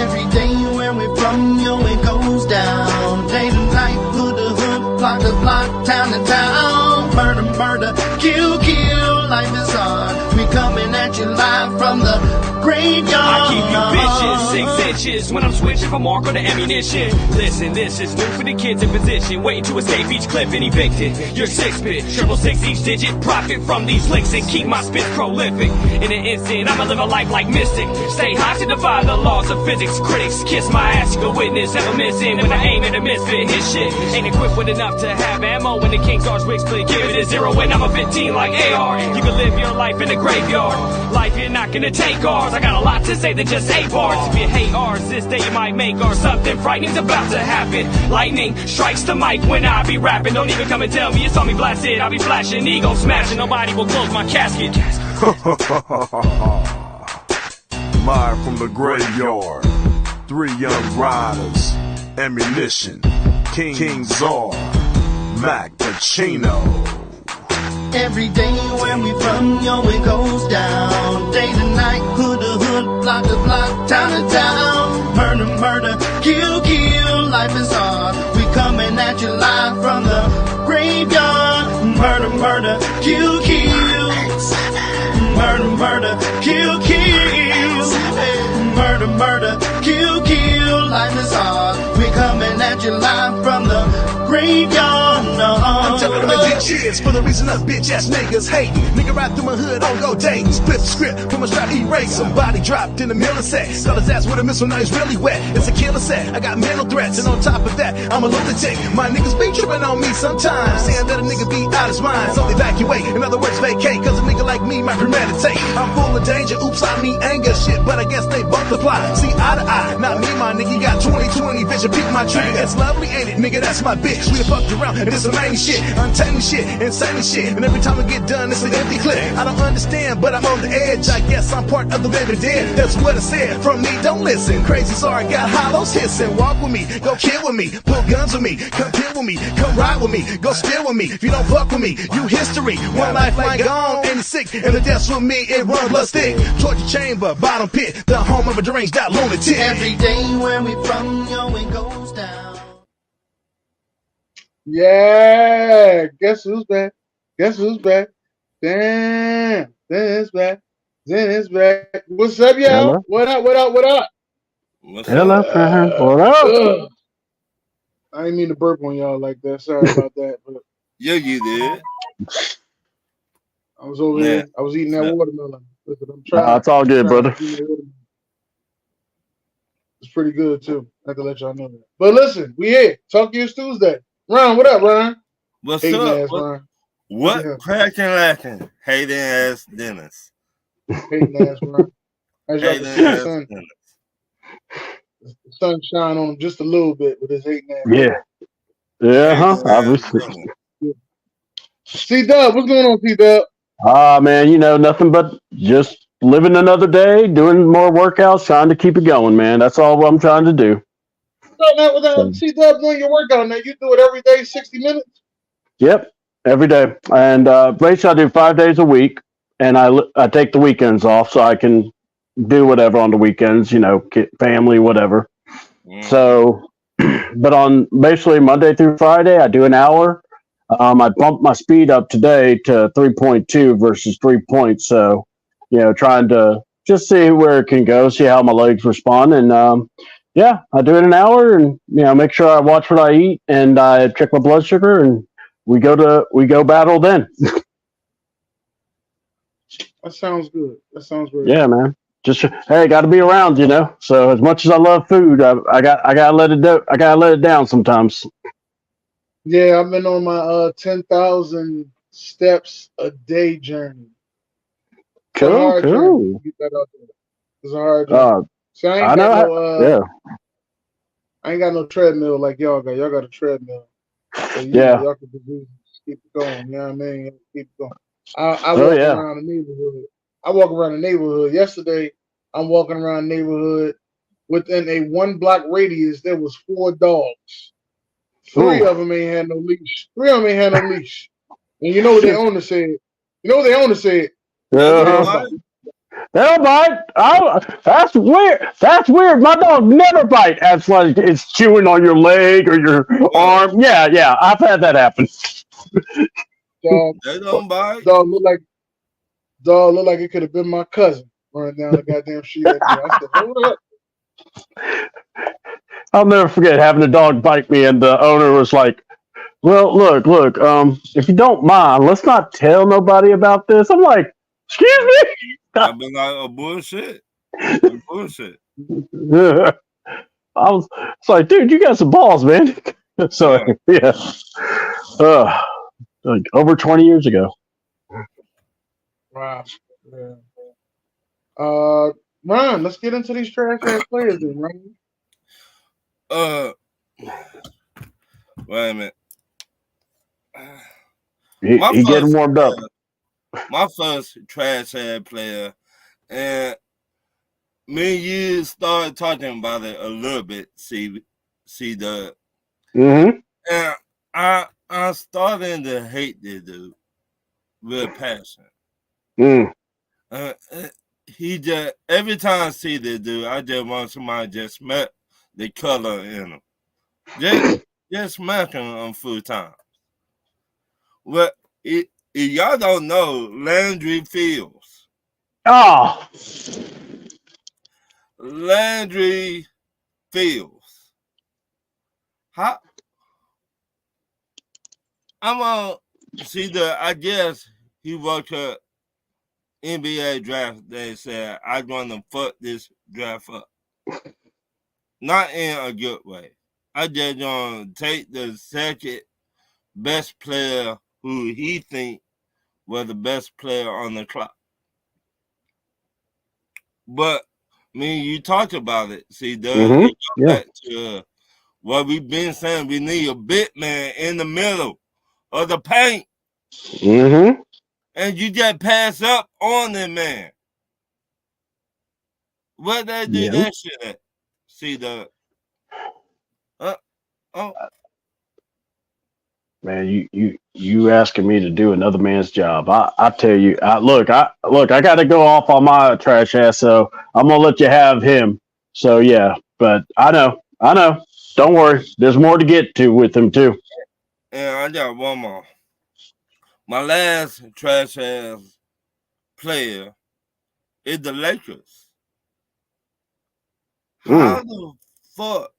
Every day where we from, yo, it goes down. Day to night, hood to hood, block to block, town to town. Murder, murder, kill, kill, life is hard. We coming at you live from the graveyard. I keep you bitches 6 inches when I'm switching from mark to ammunition. Listen, this is new for the kids in position, waiting to escape each clip and evicted. You're 6-bit, 666 each digit, profit from these licks and keep my spit prolific. In an instant, I'ma live a life like Mystic. Stay high to defy the laws of physics. Critics kiss my ass, you can witness, never missing. When I aim at a misfit, his shit ain't equipped with enough to have ammo. When the King's Arch wigs split, give it a 0 when I'm a 15 like AR. You can live your life in the graveyard. Life, you're not gonna take ours. I got a lot to say than just 8 bars. If you hate ours, this day you might make ours. Something frightening's about to happen. Lightning strikes the mic when I be rapping. Don't even come and tell me you saw me blasted. I'll be flashing, ego smashing. Nobody will close my casket. Live from the graveyard, 3 young riders, ammunition, King Czar, Mac Pacino. Every day where we from, yo, it goes down. Day to night, hood to hood, block to block, town to town. Murder, murder, kill, kill, life is hard. We coming at you live from the graveyard. Murder, murder, kill, kill. Murder, murder, kill, kill. Murder, murder, kill, kill, life is hard. We coming at you live from the graveyard. I'm telling them to cheers for the reason us bitch ass niggas hating. Nigga ride through my hood on go dating. Split the script from a strap erase. Somebody dropped in the middle of sex. Got his ass with a missile, now he's really wet. It's a killer set. I got mental threats, and on top of that, I'm a lunatic. My niggas be tripping on me sometimes, saying that a nigga be out his mind. So evacuate, in other words, vacate. Cause a nigga like me might premeditate. I'm full of danger, oops, I mean anger shit, but I guess they both apply. See eye to eye, not me, my nigga. Got 20/20 vision, peek my trigger. It's lovely, ain't it, nigga? That's my bitch. We done fucked around, and this some main shit, untaming shit, insane shit. And every time I get done, it's an empty clip. I don't understand, but I'm on the edge. I guess I'm part of the living dead. That's what I said. From me, don't listen. Crazy, sorry, got hollows hissing. Walk with me, go kill with me, pull guns with me, come kill with me, come ride with me, go steal with me. If you don't fuck with me, you history. One lifeline gone, and it's sick. And the death's with me, it runs blood thick. Torture chamber, bottom pit, the home of a deranged out lunatic. Every day where we from, yo, it goes down. Yeah, guess who's back? Guess who's back? Damn, Zen is back. Zen is back. What's up, y'all? Hello. What up? What up? What up? Hello, what up? I didn't mean to burp on y'all like that. Sorry about that. But Yeah, you did. I was over here. I was eating that watermelon. Listen, I'm trying. Nah, it's all good, trying brother. to eat that watermelon. It's pretty good too. I have to let y'all know that. But listen, we here. Talk to you Tuesday. Ron, what up, Ron? What's Hating up? ass Ron. What Yeah. cracking lacking? Hating ass Dennis. Hating ass Ron. As y'all can Hating see, the ass sun, Dennis. the sun shine on him just a little bit with his hating ass. Yeah. Yeah, huh? Hating ass Obviously. Dennis. C-Dub, what's going on, C-Dub? Man, you know, nothing but just living another day, doing more workouts, trying to keep it going, man. That's all I'm trying to do. So, man, without C-Dub doing your workout, man, you do it every day, 60 minutes? Yep, every day. And basically, I do 5 days a week, and I take the weekends off so I can do whatever on the weekends, you know, get family, whatever. So, but on basically Monday through Friday, I do an hour. I bumped my speed up today to 3.2 versus 3 points. So, you know, trying to just see where it can go, see how my legs respond. And yeah, I do it an hour and, you know, make sure I watch what I eat and I check my blood sugar and we go battle then. That sounds good. That sounds very Yeah, good. man. Just, hey, got to be around, you know. So as much as I love food, I gotta let it down sometimes. Yeah, I've been on my 10,000 steps a day journey. It's a Cool, hard journey. cool. Get that out there. It's a hard journey. See, I I ain't know. got no Yeah, I ain't got no treadmill like y'all got. Y'all got a treadmill. So Yeah. y'all can just keep it going. You know what I mean? Keep it going. I Oh, walk yeah. around the neighborhood. I walk around the neighborhood. Yesterday, I'm walking around the neighborhood. Within a 1 block radius, there was 4 dogs. 3 Ooh. of them ain't had no leash. 3 of them ain't had no leash. And you know what their owner said? You know what their owner said? Uh-huh. Hell no. They don't bite. Oh, that's weird. That's weird. My dog never bite. That's like it's chewing on your leg or your arm. Yeah. I've had that happen. Dog, They don't bite. dog look like it could have been my cousin running down the goddamn street at me. I said, hold up. I'll never forget having a dog bite me, and the owner was like, "Well, look. If you don't mind, let's not tell nobody about this." I'm like, "Excuse me." I've been like, oh, bullshit. Bullshit. I was it's like, dude, you got some balls, man. So yeah, like over 20 years ago. Wow. Yeah. Ron, let's get into these trash ass players then, Ron. Wait a minute. He getting warmed up. My first trash ass player, and me and you started talking about it a little bit. See the and I started to hate this dude with passion. He just every time I see this dude, I just want somebody just smack the color in him. Just smack him full time. Well, if y'all don't know, Landry Fields. Oh, Landry Fields. How? I'm on. See I guess he worked a NBA draft. They said I want to fuck this draft up. Not in a good way. I just want to take the second best player who he think was the best player on the clock. But you talked about it. See, back to what we've been saying. We need a big man in the middle of the paint. And you just pass up on them, man. What they do that shit at? See man, you asking me to do another man's job. I tell you, I got to go off on my trash ass, so I'm gonna let you have him. So yeah, but I know. Don't worry, there's more to get to with him too. And I got one more. My last trash ass player is the Lakers. How the fuck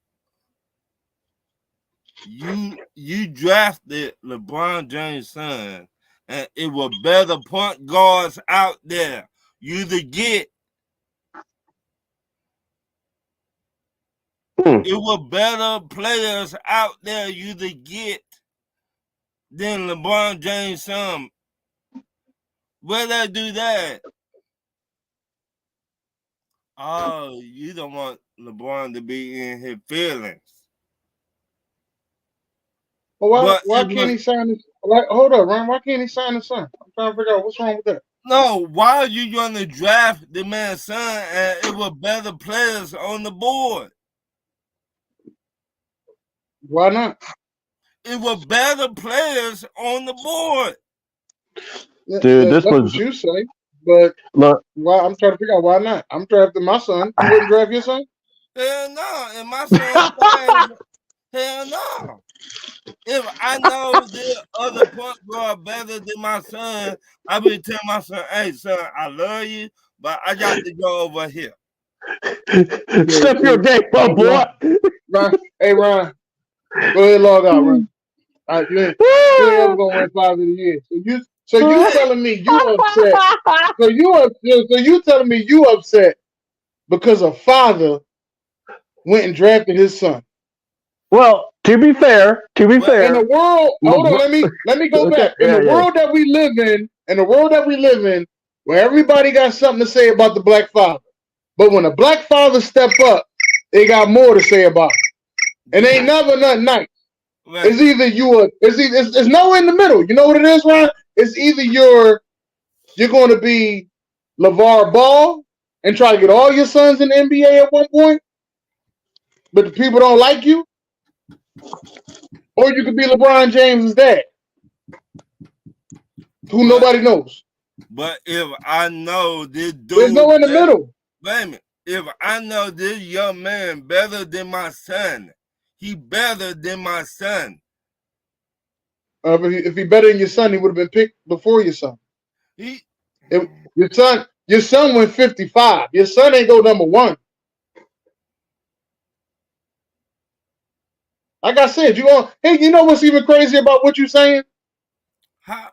you drafted LeBron James' son, and it was better point guards out there you to get. It was better players out there you to get than LeBron James' son. Where they do that? Oh, you don't want LeBron to be in his feelings. Well, why can't he sign his? Hold up, Ron. Why can't he sign his son? I'm trying to figure out what's wrong with that. No, why are you going to draft the man's son and it was better players on the board? Why not? It was better players on the board. Dude, that's what you say. But look, why? I'm trying to figure out why not. I'm drafting my son. You wouldn't draft your son? Hell no. And my son hell no. If I know the other point guard better than my son, I would tell my son, hey, son, I love you, but I got to go over here. Step your game up, boy. Ron, hey, Ron, go ahead, log out, Ron. All right, you ain't ever gonna win 5 of the year. So you telling me you upset? So you telling me you upset because a father went and drafted his son? Well, to be fair, in the world, hold on, let me go back. In the world that we live in, where everybody got something to say about the black father, but when a black father step up, they got more to say about it, and ain't never nothing nice. Right. It's either it's nowhere in the middle. You know what it is, Ron? It's either you're going to be LeVar Ball and try to get all your sons in the NBA at one point, but the people don't like you. Or you could be LeBron James' dad, who nobody knows. But if I know this dude, there's no in the middle. Wait a minute. If I know this young man better than my son, he better than my son. If he better than your son, he would have been picked before your son. Your son went 55. Your son ain't go number 1. Like I said, hey, you know what's even crazy about what you're saying? How?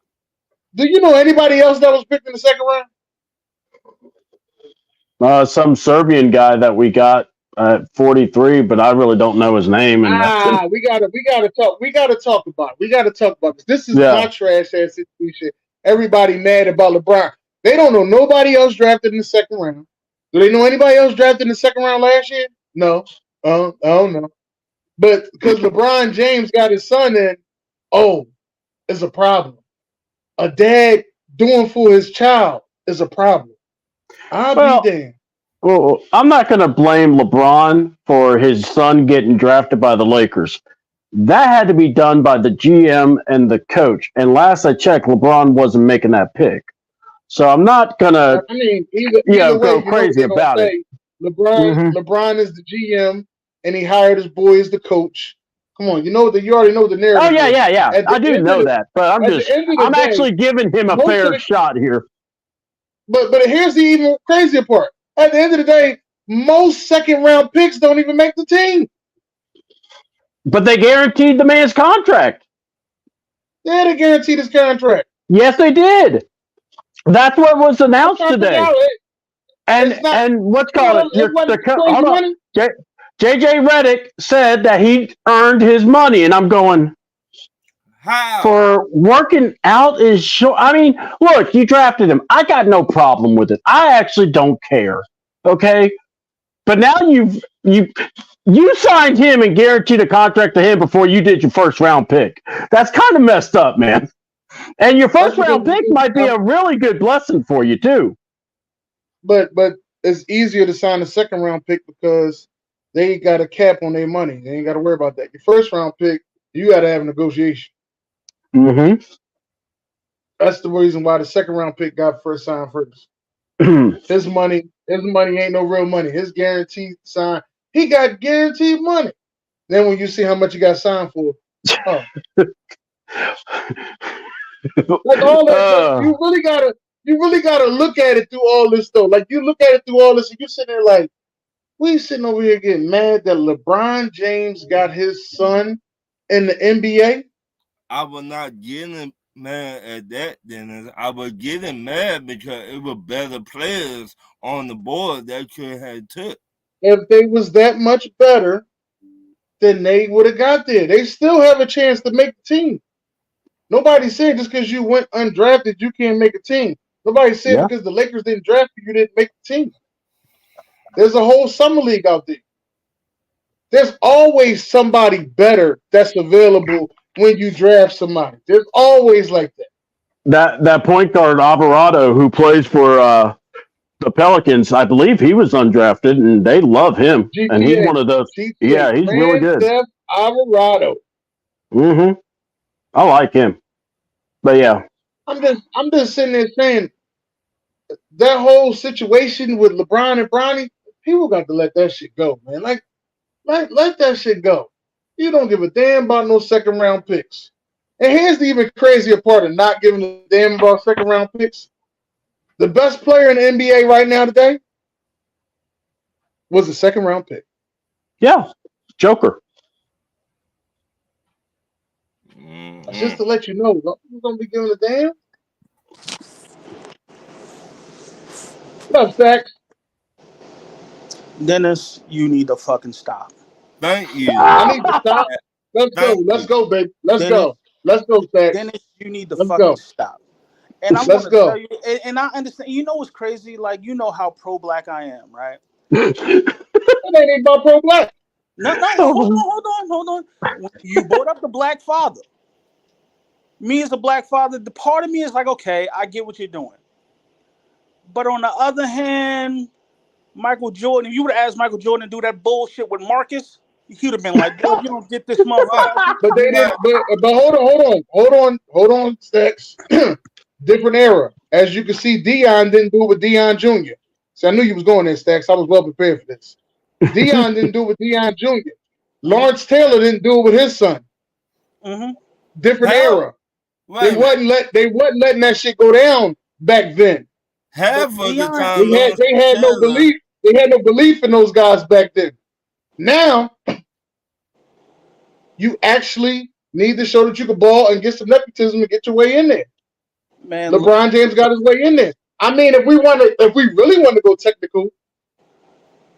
Do you know anybody else that was picked in the second round? Some Serbian guy that we got at 43, but I really don't know his name. We gotta talk. We gotta talk about this. This is my trash ass situation. Everybody mad about LeBron. They don't know nobody else drafted in the second round. Do they know anybody else drafted in the second round last year? No. I don't know. But because LeBron James got his son in, it's a problem. A dad doing for his child is a problem. I'll be damned. Well, I'm not going to blame LeBron for his son getting drafted by the Lakers. That had to be done by the GM and the coach. And last I checked, LeBron wasn't making that pick. So I'm not going to go crazy about it. LeBron is the GM, and he hired his boy as the coach. Come on, you already know the narrative. Oh, yeah. I do know that. But I'm actually giving him a fair shot here. But here's the even crazier part. At the end of the day, most second-round picks don't even make the team. But they guaranteed the man's contract. Yeah, they guaranteed his contract. Yes, they did. That's what was announced today. And what's called it? JJ Redick said that he earned his money, and I'm going. How? For working out is short. I mean, look, you drafted him. I got no problem with it. I actually don't care. Okay, but now you signed him and guaranteed a contract to him before you did your first round pick. That's kind of messed up, man. And your first round pick might be a really good blessing for you too. But it's easier to sign a second round pick because they got a cap on their money. They ain't got to worry about that. Your first round pick, you got to have a negotiation. Mm-hmm. That's the reason why the second round pick got first signed first. His money ain't no real money. His guaranteed sign, he got guaranteed money. Then when you see how much he got signed for, like all that, you really gotta look at it through all this though. Like you look at it through all this, and you sitting there like, we sitting over here getting mad that LeBron James got his son in the NBA. I was not getting mad at that, Dennis. I was getting mad because it was better players on the board that could have took. If they was that much better, then they would have got there. They still have a chance to make the team. Nobody said just because you went undrafted, you can't make a team. Nobody said because the Lakers didn't draft you, you didn't make the team. There's a whole summer league out there. There's always somebody better that's available when you draft somebody. There's always like that. That point guard Alvarado who plays for the Pelicans, I believe he was undrafted, and they love him. And he's one of those. He's really good. Alvarado. Mm-hmm. I like him. But yeah. I'm just sitting there saying that whole situation with LeBron and Bronny, people got to let that shit go, man. Like let that shit go. You don't give a damn about no second round picks. And here's the even crazier part of not giving a damn about second round picks. The best player in the NBA right now today was a second round pick. Yeah, Joker. Just to let you know, who's gonna be giving a damn? What up, Stacks? Dennis, you need to fucking stop. Thank you. I need to stop. Let's go, baby. Let's go, Stacks. Dennis, you need to fucking stop. And I'm gonna tell you, and I understand. You know what's crazy? Like, you know how pro-black I am, right? It ain't about pro-black. No, hold on. You brought up the black father. Me as a black father, the part of me is like, okay, I get what you're doing. But on the other hand, Michael Jordan, if you would have asked Michael Jordan to do that bullshit with Marcus, he would have been like, yo, you don't get this motherfucker. But they didn't. But hold on, Stacks. Different era. As you can see, Dion didn't do it with Dion Jr. So I knew you was going there, Stacks. I was well prepared for this. Dion didn't do it with Dion Jr. Lawrence Taylor didn't do it with his son. Mm-hmm. Different era. They wasn't letting that shit go down back then. Half of the time they had no belief. They had no belief in those guys back then. Now you actually need to show that you can ball and get some nepotism and get your way in there. Man, LeBron James got his way in there. I mean, if we really want to go technical,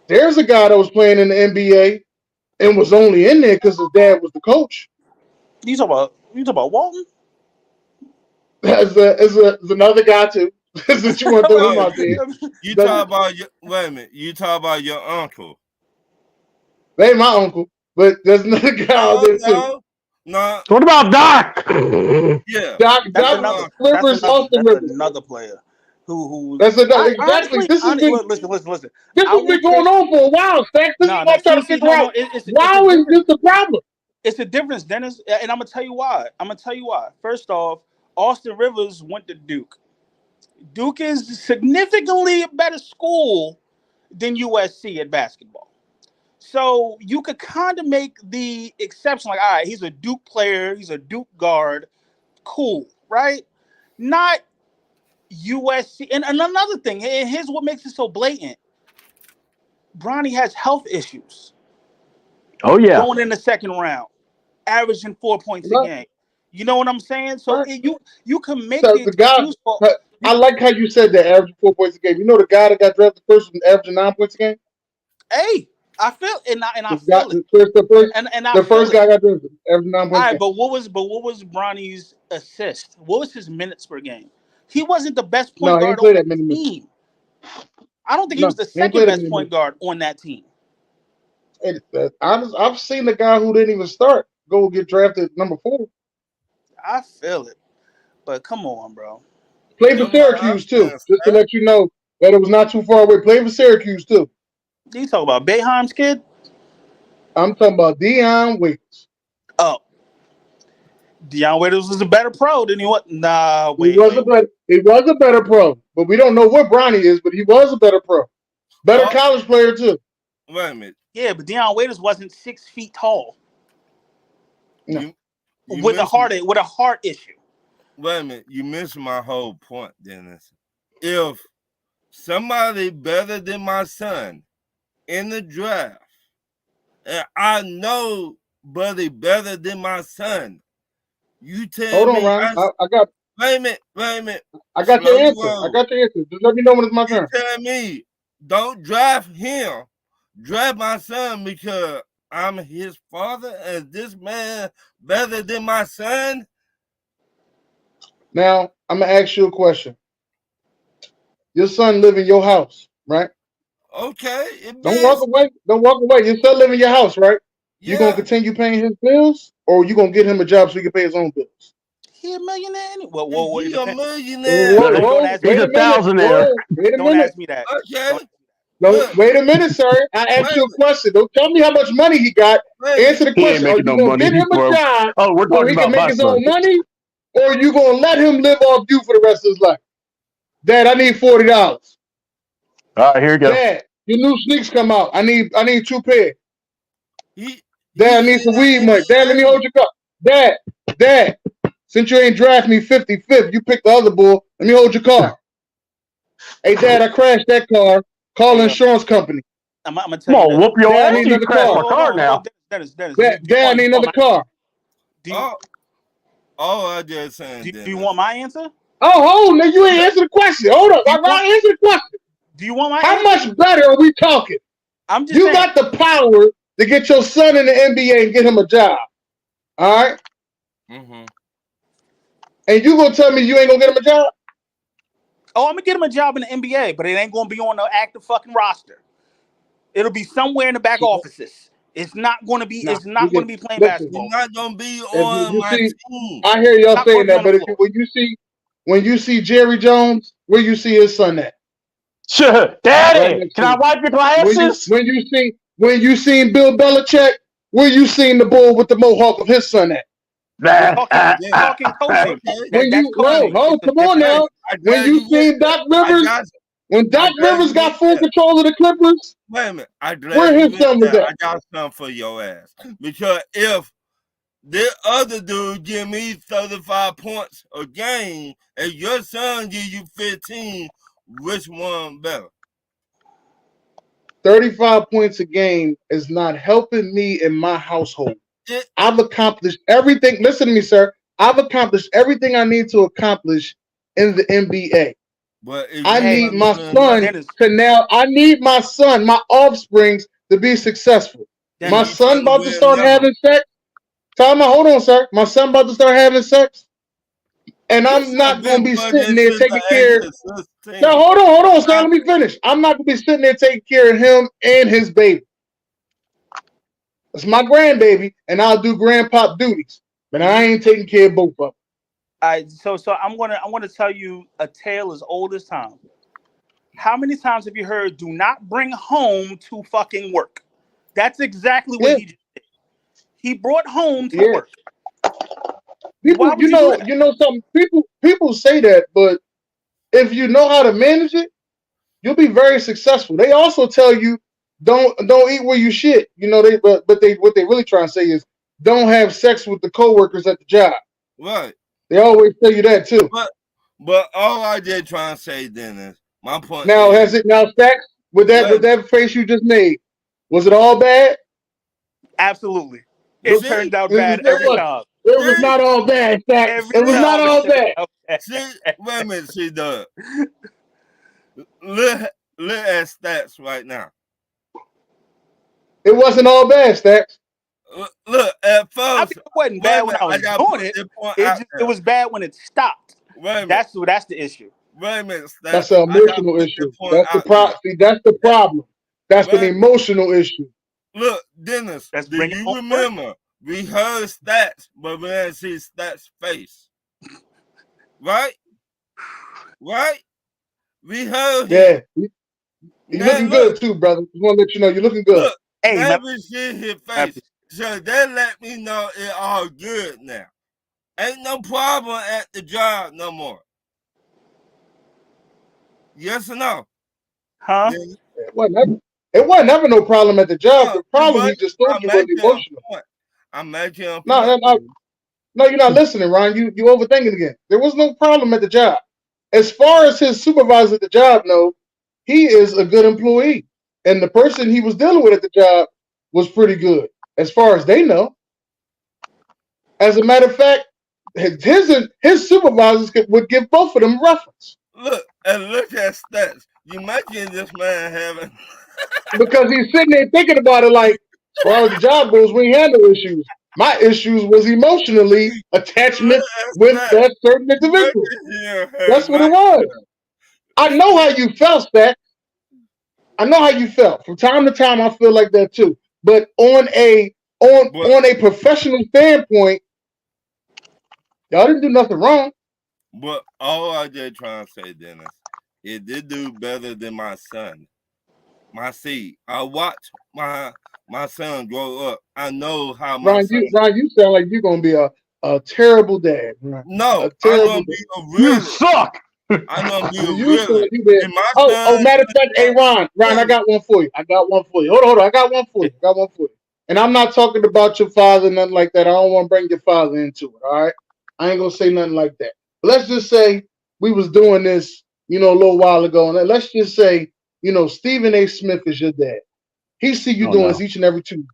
there's a guy that was playing in the NBA and was only in there because his dad was the coach. You talk about Walton? As another guy too. Since you want to throw him out there. You talk about wait a minute. You talk about your uncle. They ain't my uncle, but there's another guy out there too. No. What about Doc? Yeah, Doc Rivers, Austin Rivers, another player who. That's another exactly. Honestly, this has been listen. This has been going on for a while, Stack. This is what I'm trying to figure out. Why is this the problem? It's a difference, Dennis, and I'm gonna tell you why. First off, Austin Rivers went to Duke. Duke is significantly a better school than USC at basketball. So you could kind of make the exception, like, all right, he's a Duke player, he's a Duke guard, cool, right? Not USC. And another thing, and here's what makes it so blatant. Bronny has health issues. Oh, yeah. Going in the second round, averaging 4 points a game. You know what I'm saying? So you can make it useful. I like how you said that, averaging 4 points a game. You know the guy that got drafted first was averaging 9 points a game? Hey, I feel and I feel it. The first guy got drafted, averaging 9 points. All right, but what was Bronny's assist? What was his minutes per game? He wasn't the best point guard on that team. I don't think he was the second best point guard on that team. I've seen the guy who didn't even start go get drafted number 4. I feel it, but come on, bro. Played for Syracuse too, just to let you know that it was not too far away. Played for Syracuse too. You talking about Boeheim's kid? I'm talking about Dion Waiters. Oh, Dion Waiters was a better pro than he was. Nah, wait. He was a better pro, but we don't know what Bronny is. But he was a better pro, better college player too. Wait a minute. Yeah, but Dion Waiters wasn't 6 feet tall. No. With a heart issue. Wait a minute, you missed my whole point, Dennis. If somebody better than my son in the draft, and I know Buddy better than my son, you tell me. Hold on, Ryan. I got. Wait a minute. I got your answer. Just let me know when it's my turn. You tell me, don't draft him. Draft my son because I'm his father, and this man better than my son. Now, I'm going to ask you a question. Your son live in your house, right? Okay. Don't walk away. Your son live in your house, right? Yeah. You going to continue paying his bills, or you going to get him a job so he can pay his own bills? He a millionaire anyway. He's a millionaire. He's a thousandaire. Don't ask me that. Okay. No, wait a minute, sir. I asked you a question. Don't tell me how much money he got. Answer the question. Are you going to get him a job so he can make his own money, or are you going to let him live off you for the rest of his life? Dad, I need $40. All right, here you go. Dad, your new sneaks come out. I need 2 pairs. Dad, I need some weed money. Dad, let me hold your car. Dad, since you ain't draft me 55th, you pick the other bull. Let me hold your car. Hey, Dad, I crashed that car. Call insurance company. I'm gonna tell you. Come on, whoop your ass. I need another car now. Dennis, Dad, I need another car. I just saying. Do you want my answer? Oh, no, you ain't answer the question. Hold up, I gotta answer the question. Do you want my How answer? much better are we talking? I'm just you saying. got the power to get your son in the NBA and get him a job. All right? Mm-hmm. And you gonna tell me you ain't gonna get him a job? Oh, I'm gonna get him a job in the NBA, but it ain't gonna be on the active fucking roster. It'll be somewhere in the back offices. It's not gonna be. It's not gonna be playing basketball. It's not gonna be on my team. I hear y'all saying that, but when you see Jerry Jones, where you see his son at? Sure, Daddy, right, can I wipe your glasses? When you seen Bill Belichick, where you seen the bull with the mohawk of his son at? Talking coaching. That's coaching. Come on now. When you seen Doc Rivers, when Doc Rivers got full control of the Clippers, wait a minute, where his son was at? I got something for your ass. Because if the other dude give me 35 points a game and your son give you 15, which one better? 35 points a game is not helping me in my household. I've accomplished everything. Listen to me, sir. I've accomplished everything I need to accomplish in the NBA. But I need my son, my offsprings to be successful. My son about to start having sex. Hold on, sir. My son about to start having sex. And I'm not going to be sitting there taking care of... Now, hold on, sir. Let me finish. I'm not going to be sitting there taking care of him and his baby. It's my grandbaby, and I'll do grandpop duties. But I ain't taking care of both of them. So I'm gonna tell you a tale as old as time. How many times have you heard "do not bring home to fucking work"? That's exactly what he did. He brought home to work. People, you know something. People say that, but if you know how to manage it, you'll be very successful. They also tell you don't eat where you shit. You know what they really trying to say is don't have sex with the coworkers at the job. Right. They always tell you that too. But all I did trying to say then is my point. Now sex with that face you just made, was it all bad? Absolutely. It turned out bad every time. It was not all bad, Stack. It was not all bad. See, wait a minute, see, Doug. Look at Stats right now. It wasn't all bad, Stacks. Look, at first, it wasn't bad when I was doing it. It was bad when it stopped. That's the issue. Wait a minute, Stacks. That's an emotional issue. That's the problem. That's an emotional issue. Look, Dennis, do you remember? We heard Stats, but we didn't see Stats' face. Right? We heard him. Yeah. You're looking good too, brother. Just want to let you know you're looking good. Look, now we see his face. So that let me know it all good now. Ain't no problem at the job no more. Yes or no? Huh? It wasn't ever no problem at the job. The problem he just told you was emotional. I'm making a point. No, you're not listening, Ron. You overthinking again. There was no problem at the job. As far as his supervisor at the job knows, he is a good employee. And the person he was dealing with at the job was pretty good, as far as they know. As a matter of fact, his supervisors would give both of them reference. Look at Stats. You imagine this man having... Because he's sitting there thinking about it like, as far as the job goes, we handle issues. My issues was emotionally attachment with that certain individual. That's what it was. I know how you felt, Stat. I know how you felt. From time to time, I feel like that too. But on a professional standpoint, y'all didn't do nothing wrong. But all I did trying to say, Dennis, it did do better than my son. My seed. I watched my son grow up. I know how my Ron, you sound like you're gonna be a terrible dad. Ron. No, I'm gonna be a real. You suck. I'm gonna be a real. Matter of fact, hey Ron, I got one for you. Hold on. I got one for you. And I'm not talking about your father, nothing like that. I don't want to bring your father into it. All right, I ain't gonna say nothing like that. But let's just say we was doing this, a little while ago, and let's just say, Stephen A. Smith is your dad. He see you doing this each and every Tuesday.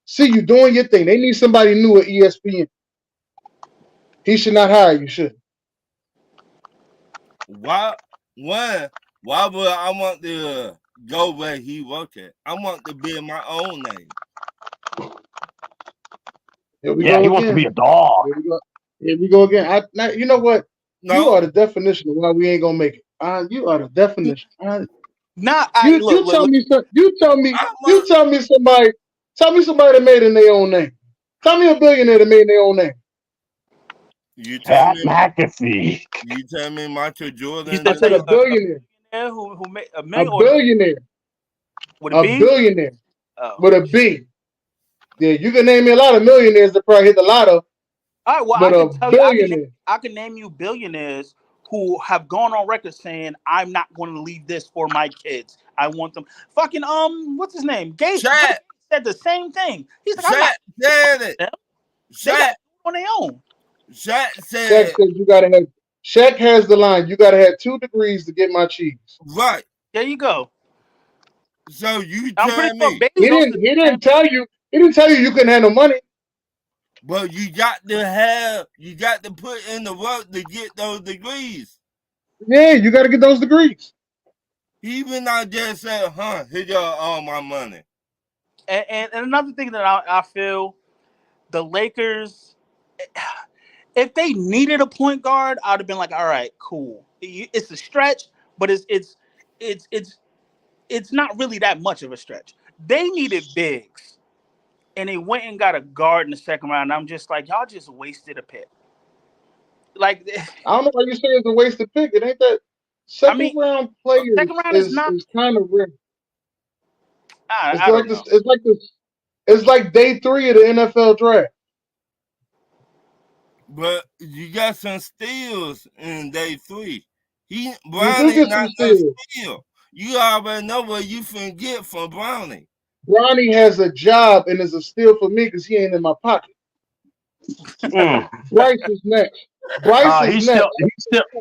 See you doing your thing. They need somebody new at ESPN. He should not hire you, should he? Why would I want to go where he work at? I want to be in my own name. He wants to be a dog. Here we go again. You know what? No. You are the definition of why we ain't gonna make it. You are the definition. You tell me somebody that made it in their own name. Tell me a billionaire that made it in their own name. You tell me McAfee. You tell me Michael Jordan. I said a billionaire. Who made a billionaire. With a B? Billionaire. With a B. Yeah, you can name me a lot of millionaires that probably hit the lotto. All right, well, but I a can tell billionaire. you, I can name you billionaires who have gone on record saying, "I'm not going to leave this for my kids. I want them." Fucking what's his name? Gates Shaq said the same thing. He's like, "I'm Shaq not said it. them. They Shaq got on their own." Shaq Shaq said says you gotta have. Shaq has the line. You gotta have 2 degrees to get my cheese. right. There you go. So you I'm tell pretty sure me, He Bezos didn't. He didn't tell you. He didn't tell you you couldn't have no money. but you got to put in the work to get those degrees. Yeah, you got to get those degrees. He even not just said, "Huh, here you all my money." and another thing that I feel, the Lakers, if they needed a point guard, I'd have been like, all right, cool. It's a stretch, but it's not really that much of a stretch. They needed bigs, and they went and got a guard in the second round. I'm just like, y'all just wasted a pick. Like, I don't know why you say it's a wasted pick. It ain't that. Second round players second round is kind of rare. I don't know. It's like day 3 of the NFL draft. But you got some steals in day 3. Brownie Brownie not no steal. You already know what you finna get from Brownie. Brownie has a job and is a steal for me because he ain't in my pocket. Bryce is next. Bryce is next.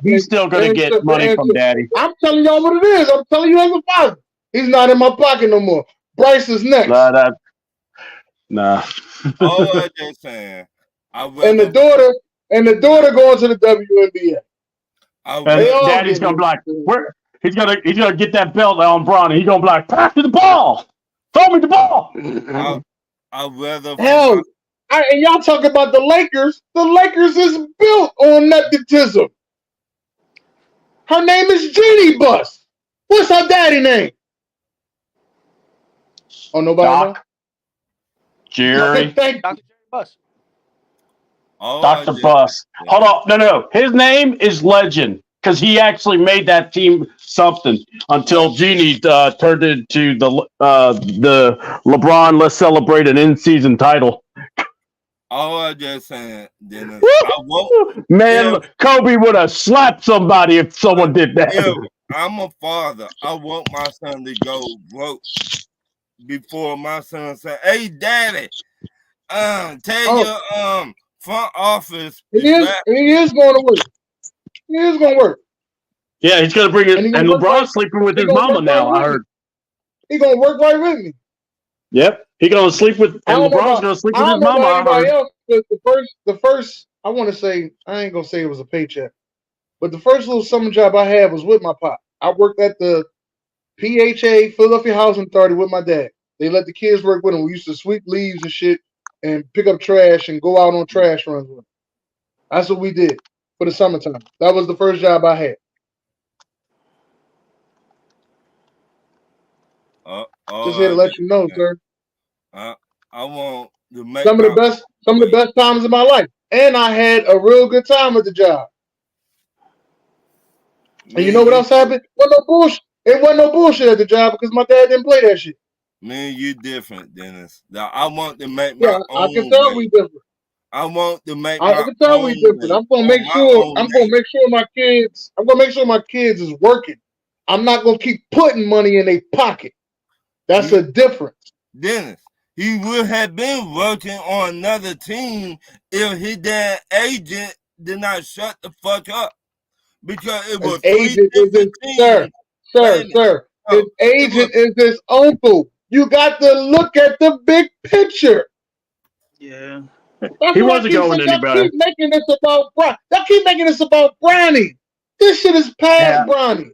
He's still gonna get money from Daddy. I'm telling y'all what it is. I'm telling you as a father. He's not in my pocket no more. Bryce is next. Nah. Oh, I'm just saying. And the daughter going to the WNBA. And Daddy's gonna be like, he's gonna get that belt on Bronny. He's gonna be like, pass me the ball. Throw me the ball. I'd rather hell. And y'all talk about the Lakers. The Lakers is built on nepotism. Her name is Jeannie Buss. What's her daddy name? Oh, nobody knows? Jerry. Dr. Jerry Buss. Dr. Buss. Hold on. No. His name is Legend because he actually made that team something until Jeannie turned into the LeBron Let's Celebrate an In-Season title. All I'm just saying, Dennis, Kobe would have slapped somebody if someone did that. If I'm a father, I want my son to go broke before my son say, "Hey, Daddy, tell your front office." He is going to work. He is going to work. Yeah, he's going to bring it. And LeBron's sleeping with his mama now, I heard. He's going to work right with me. Yep. He's going to sleep with, and LeBron's going to sleep with his mama, I heard. Else, the first, I want to say, I ain't going to say it was a paycheck, but the first little summer job I had was with my pop. I worked at the PHA, Philadelphia Housing Authority, with my dad. They let the kids work with him. We used to sweep leaves and shit and pick up trash and go out on trash runs with him. That's what we did for the summertime. That was the first job I had. Just here to let you know, sir. I want to make some of the best times of my life, and I had a real good time at the job. And you know what else happened? It wasn't no bullshit at the job because my dad didn't play that shit. Man, you different, Dennis. Now, I want to make my own. I can tell we different. I want to make. I can tell we different. I'm gonna make sure. I'm gonna make sure my kids. I'm gonna make sure my kids is working. I'm not gonna keep putting money in their pocket. That's a difference. Dennis, he would have been working on another team if his damn agent did not shut the fuck up. Because it was agent is his sir. His agent is his uncle. You got to look at the big picture. Yeah. He wasn't going anywhere. Y'all keep making this about Bronny. This shit is past Bronny.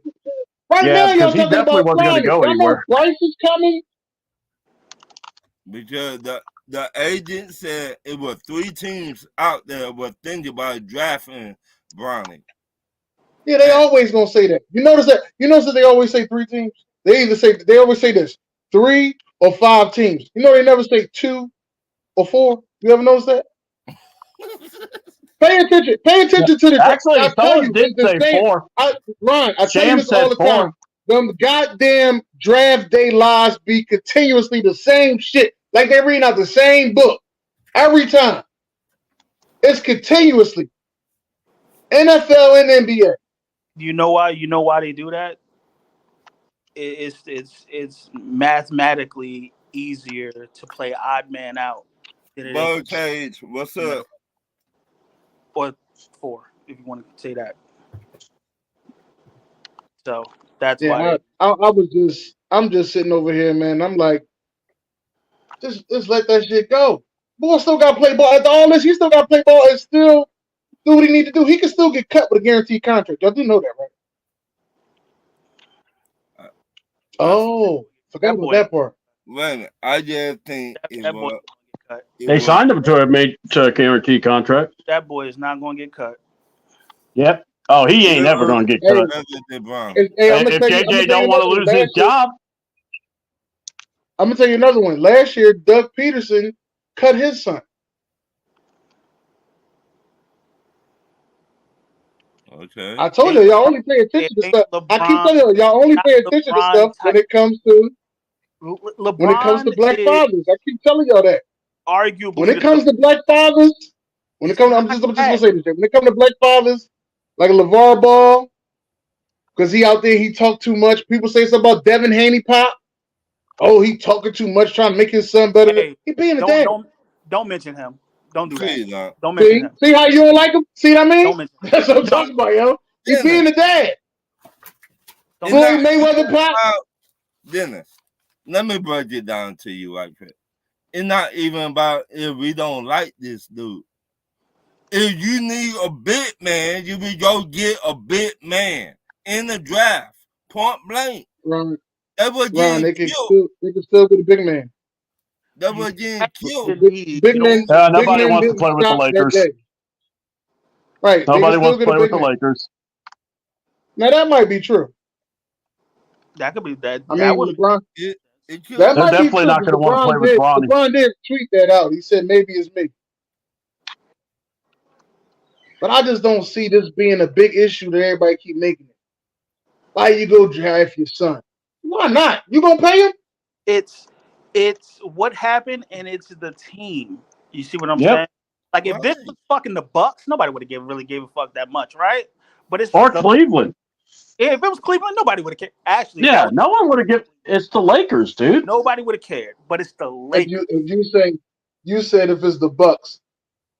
Right now, y'all talking about Bronny. Y'all know Bryce is coming. Because the agent said it was 3 teams out there were thinking about drafting Bronny. Yeah, they always gonna say that. You notice that they always say 3 teams. They always say this 3 or 5 teams. You know they never say 2 or 4. You ever notice that? Pay attention to the. Actually, fellas did say 4. Ryan, I tell you this all the time. Them goddamn draft day lies be continuously the same shit. Like they reading out the same book every time. It's continuously NFL and NBA. You know why? You know why they do that? It's mathematically easier to play odd man out than it is. Birdcage, what's up? Or 4, if you want to say that. So that's why. I'm just sitting over here, man. I'm like, just let that shit go. Boy still got to play ball. After all this, he still got to play ball and still do what he need to do. He can still get cut with a guaranteed contract. Y'all do know that, right? Oh, forgot about that part. Man, I just think they signed him to a guaranteed contract. That boy is not going to get cut. Yep. Oh, he ain't never going to get cut. If JJ don't want to lose his job. I'm going to tell you another one. Last year, Doug Peterson cut his son. Okay. I told you, y'all only pay attention to stuff. I keep telling y'all only pay attention to stuff when it comes to black fathers. I keep telling y'all that. Arguably, when it comes to black fathers, I'm just gonna say this. When it comes to black fathers, like a LeVar Ball, because he out there, he talk too much. People say something about Devin Haney Pop. Oh, he talking too much, trying to make his son better. Hey, he being a dad. Don't mention him. Don't do that. Don't mention him. See how you don't like him? See what I mean? That's what I'm talking about, yo. He being a dad. Floyd Mayweather Pop. Dennis, let me break it down to you right here. It's not even about if we don't like this dude. If you need a big man, you will go get a big man in the draft, point blank. Right. That was getting killed. They can still get a big man. That was getting killed. Big man. Nobody wants to play with the Lakers. Right. Nobody wants to play with the Lakers. Now that might be true. That could be that. I mean, LeBron. They're definitely not going to want to play with Bronny. LeBron did tweet that out. He said maybe it's me. But I just don't see this being a big issue that everybody keep making it. Why you go draft your son? Why not? You gonna pay him? It's what happened, and it's the team. You see what I'm saying? Like if this was fucking the Bucks, nobody would have really gave a fuck that much, right? But it's Cleveland. If it was Cleveland, nobody would have cared. Actually, no one would have given. It's the Lakers, dude. Nobody would have cared, but it's the Lakers. If you said if it's the Bucks,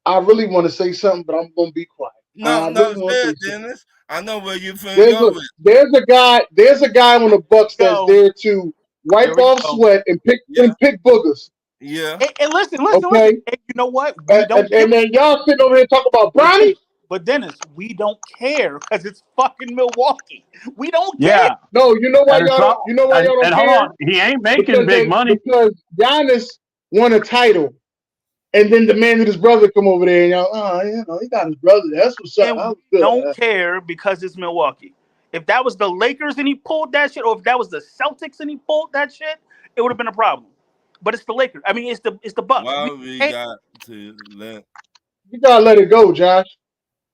I really want to say something, but I'm gonna be quiet. No, Dennis. I know where you feel. There's a guy on the Bucks that's there to wipe off sweat and pick boogers. Yeah. And listen. Okay. And you know what? And then y'all sitting over here talking about Bronny. But Dennis, we don't care because it's fucking Milwaukee. We don't care. Yeah. No, you know why y'all don't care? And hold on, he ain't making big money because Giannis won a title, and then demanded his brother come over there, and y'all, he got his brother. That's what's up. We don't care because it's Milwaukee. If that was the Lakers and he pulled that shit, or if that was the Celtics and he pulled that shit, it would have been a problem. But it's the Lakers. I mean, it's the Bucks. You gotta let it go, Josh.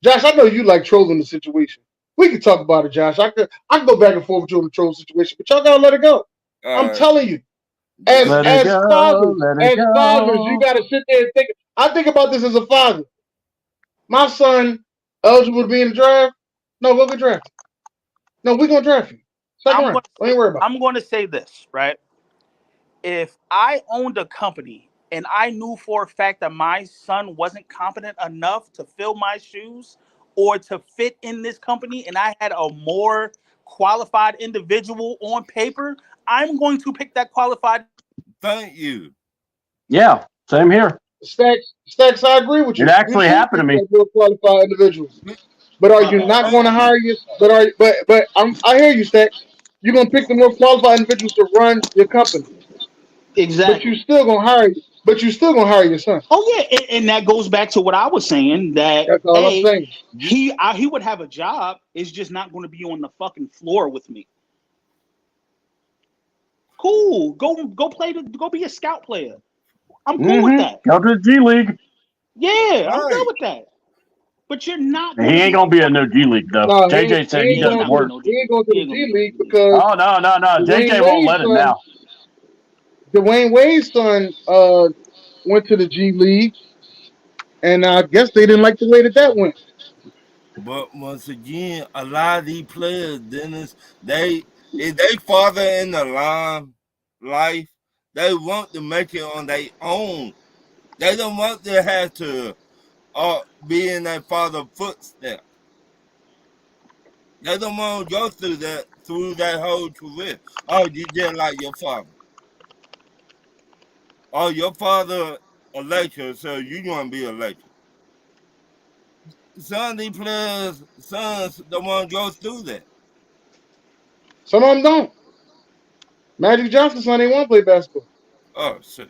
Josh, I know you like trolling the situation. We can talk about it, Josh. I can go back and forth with you on the troll situation, but y'all gotta let it go. I'm telling you, as fathers, you gotta sit there and think. I think about this as a father. My son eligible to be in the draft? No, we'll get drafted. No, we're gonna draft you. Second round. Don't even worry about it. I'm going to say this, right? If I owned a company and I knew for a fact that my son wasn't competent enough to fill my shoes or to fit in this company, and I had a more qualified individual on paper, I'm going to pick that qualified. Thank you. Yeah, same here. Stacks, I agree with you. It actually happened to me. More qualified individuals. But are you not going to hire you? But I hear you, Stacks. You're going to pick the more qualified individuals to run your company. Exactly. But you're still going to hire your son. Oh yeah, and that goes back to what I was saying. That's all I'm saying. He would have a job. It's just not going to be on the fucking floor with me. Cool. Go be a scout player. I'm cool with that. Go to the G League. Yeah, I'm good with that. But you're not. He ain't gonna be a no G League though. No, JJ said he doesn't work. He ain't going to the G League because. Oh no. JJ won't let it now. Dwayne Wade's son went to the G League, and I guess they didn't like the way that went. But once again, a lot of these players, Dennis, if they father in the life, they want to make it on their own. They don't want to have to be in their father's footsteps. They don't want to go through that whole career. Oh, you did like your father. Oh, your father a Laker, so you gonna be a Laker. Some of these players, sons don't want to go through that. Some of them don't. Magic Johnson's son ain't want to play basketball. Oh shit.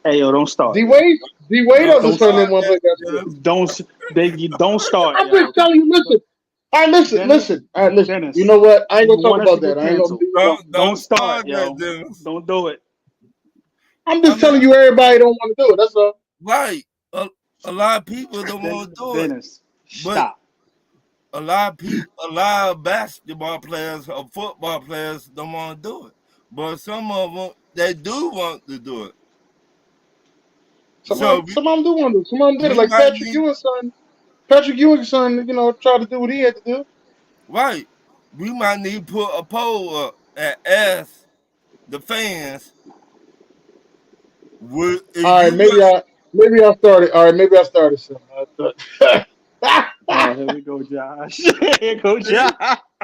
Hey yo, don't start. D Wade other son didn't want to play basketball. Don't start. I'm just telling you. Listen. All right, listen. All right, listen. Dennis, you know what? I ain't gonna you talk want us about to that. get I ain't gonna. canceled. Don't start, yo. Don't do it. I'm just telling you, everybody don't want to do it. That's all. Right. A lot of people don't want to do Dennis, it. But stop. a lot of basketball players or football players don't want to do it. But some of them, they do want to do it. Some of them do want to. Some of them did it. Like Patrick Ewing's son. Patrick Ewing's son, tried to do what he had to do. Right. We might need to put a poll up and ask the fans. All right, maybe I started. All right, maybe I started something. Oh, here we go, Josh. Here go Josh.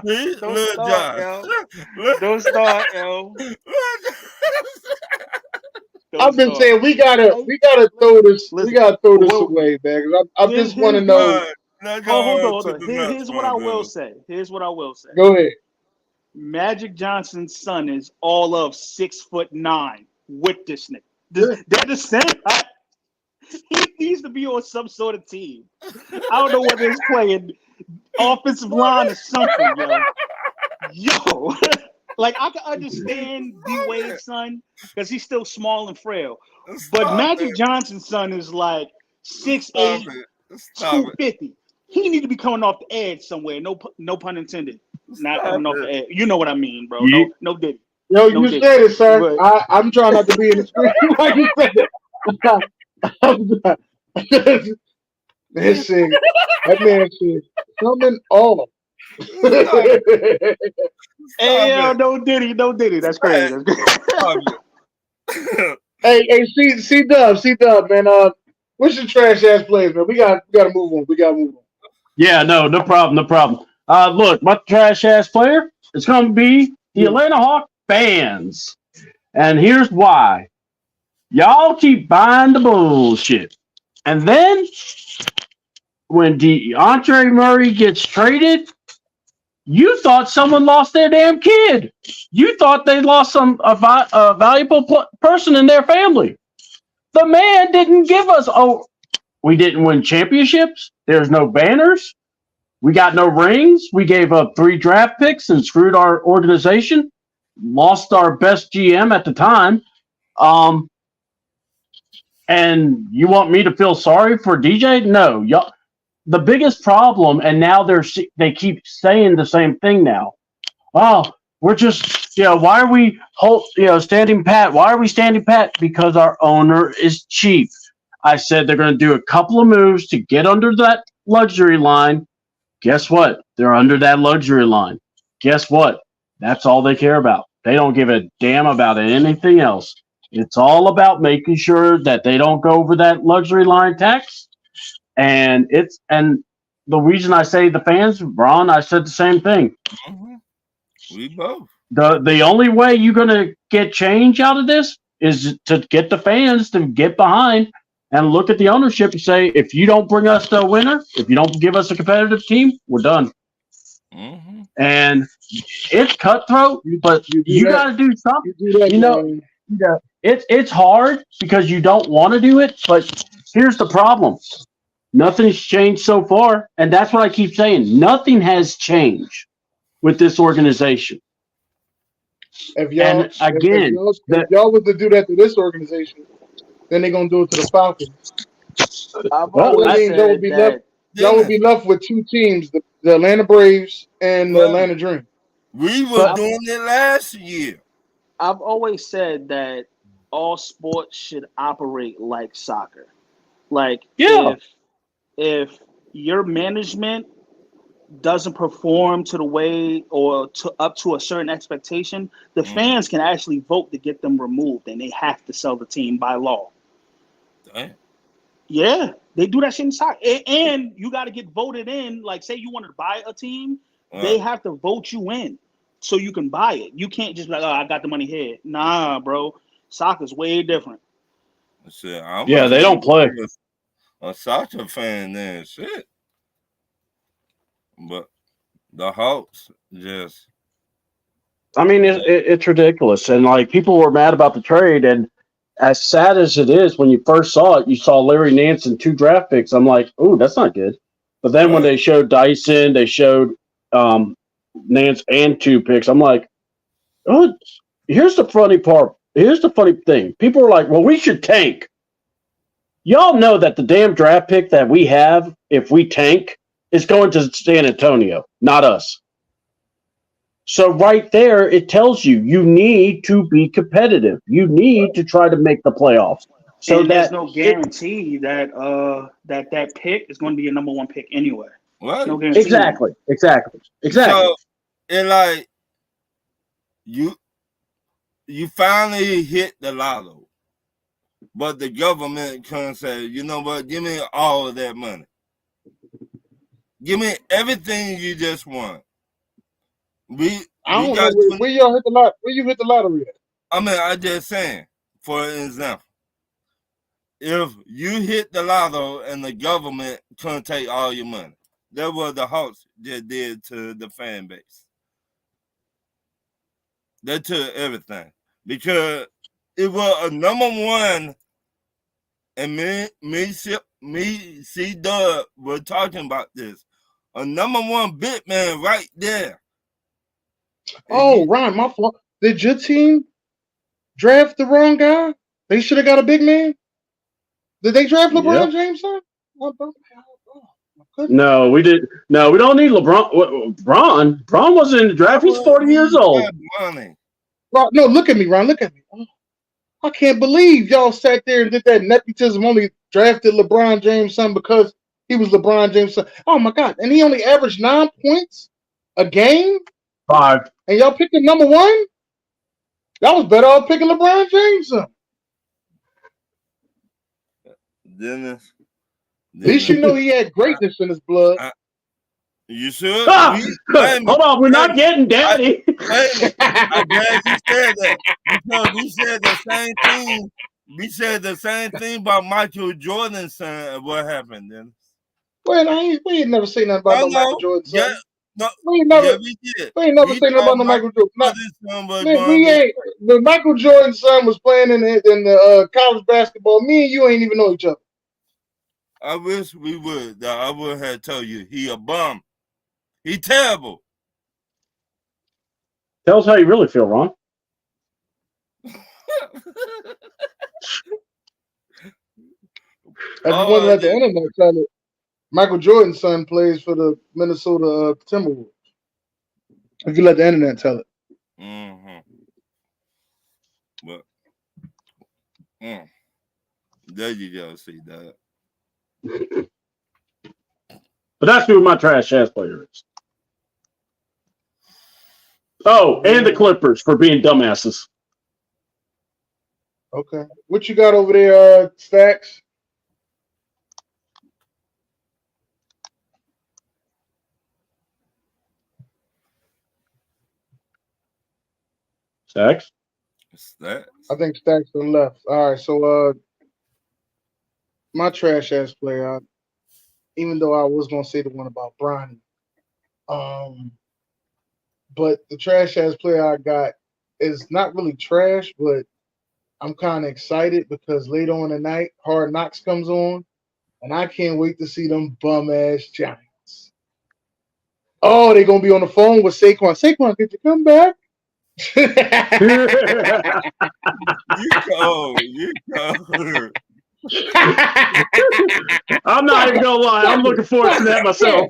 Don't start, yo. Don't start, yo. I've been saying we gotta throw this. We gotta throw this away, man. I just want to know. Hold on. Here's what I will say. Go ahead. Magic Johnson's son is all of 6'9" with this nigga. They're the same. He needs to be on some sort of team. I don't know whether he's playing offensive line or something, yo. Like, I can understand D Wade's son because he's still small and frail. But Magic Johnson's son is like 6'8", 250. He need to be coming off the edge somewhere. No pun intended. Not coming off the edge. You know what I mean, bro. No diddy. Yo, you said it, sir. I'm trying not to be in the screen like you said it. Listen, that man said coming off. Hey, yo, no diddy. That's crazy. Hey, C Dub, man. What's your trash ass plays, man? We gotta move on. Yeah, no problem. Look, my trash ass player is gonna be the Atlanta Hawks fans. And here's why. Y'all keep buying the bullshit. And then when DeAndre Murray gets traded, you thought someone lost their damn kid. You thought they lost a valuable person in their family. The man didn't give us. We didn't win championships. There's no banners. We got no rings. We gave up 3 draft picks and screwed our organization. Lost our best GM at the time. And you want me to feel sorry for DJ? No. Y'all, the biggest problem, and now they keep saying the same thing now. Oh, we're just, why are we standing pat? Why are we standing pat? Because our owner is cheap. I said they're going to do a couple of moves to get under that luxury line. Guess what? They're under that luxury line. Guess what? That's all they care about. They don't give a damn about anything else. It's all about making sure that they don't go over that luxury line tax. And the reason I say the fans, Ron, I said the same thing. Mm-hmm. We both. The only way you're going to get change out of this is to get the fans to get behind and look at the ownership and say, if you don't bring us to a winner, if you don't give us a competitive team, we're done. Mm-hmm. And it's cutthroat, but you got to do something. It's hard because you don't want to do it, but here's the problem. Nothing's changed so far, and that's what I keep saying. Nothing has changed with this organization. If y'all was to do that to this organization, then they're gonna do it to the Falcons. Y'all would be left with 2 teams: the Atlanta Braves and the Atlanta Dream. We were doing it last year. I've always said that all sports should operate like soccer. Like, Yeah. if your management doesn't perform to the way or to up to a certain expectation, the fans can actually vote to get them removed, and they have to sell the team by law. Damn. Yeah, they do that shit in soccer. And you got to get voted in. Like, say you wanted to buy a team, they have to vote you in so you can buy it. You can't just be like, oh, I got the money here. Nah, bro. Soccer's way different. Shit, Yeah, they don't play. A soccer fan then, shit. But the Hawks just. I mean, it's ridiculous. And, like, people were mad about the trade. And as sad as it is, when you first saw it, you saw Larry Nance and 2 draft picks. I'm like, ooh, that's not good. But then when they showed Dyson, they showed Nance and 2 picks. I'm like, oh, here's the funny part. Here's the funny thing. People are like, well, we should tank. Y'all know that the damn draft pick that we have, if we tank, is going to San Antonio, not us. So right there, it tells you need to be competitive. You need to try to make the playoffs. So and there's no guarantee that that pick is going to be a number 1 pick anyway. What? No guarantee. Exactly. So it like you finally hit the lotto, but the government can say, you know what? Give me all of that money. Give me everything you just won. I don't know where y'all hit the lot. Where you hit the lottery at? I mean, I just saying, for example, if you hit the lotto and the government couldn't take all your money, that's what the Hawks just did to the fan base. They took everything because it was a number 1, and me, C-Dub were talking about this. A number 1 big man right there. Oh, Ron, my fault. Did your team draft the wrong guy? They should have got a big man. Did they draft LeBron James, son? No, we did. No, we don't need LeBron. Braun wasn't in the draft. He's 40 years old. No, look at me, Ron. Look at me. I can't believe y'all sat there and did that nepotism. Only drafted LeBron James' son because he was LeBron James' son. Oh my God! And he only averaged 9 points a game. 5. And y'all picked the number 1. Y'all was better off picking LeBron James' son. Dennis. At least you know he had greatness in his blood. You should. Hold on, we're not getting daddy. I'm glad you said that because we said the same thing. We said the same thing about Michael Jordan's son. What happened then? Well, we ain't never say nothing about no Michael Jordan's son. Yeah, no, we ain't never say nothing about no Michael Jordan. We ain't. When Michael Jordan's son was playing in the college basketball, me and you ain't even know each other. I wish we would. I would have told you he a bum. He terrible. Tell us how you really feel, Ron. Everyone let the internet tell it. Michael Jordan's son plays for the Minnesota Timberwolves. If you let the internet tell it. But there you go. See that. But that's who my trash ass player is. Oh, and the Clippers for being dumbasses. Okay. What you got over there, Stacks? Stacks? I think Stacks to the left. All right, so my trash ass player, even though I was gonna say the one about Bronny, but the trash ass player I got is not really trash, but I'm kind of excited because later on tonight, Hard Knocks comes on, and I can't wait to see them bum ass Giants. Oh, they're gonna be on the phone with Saquon. Saquon, did you come back? You go. I'm not even gonna lie. I'm looking forward to that myself.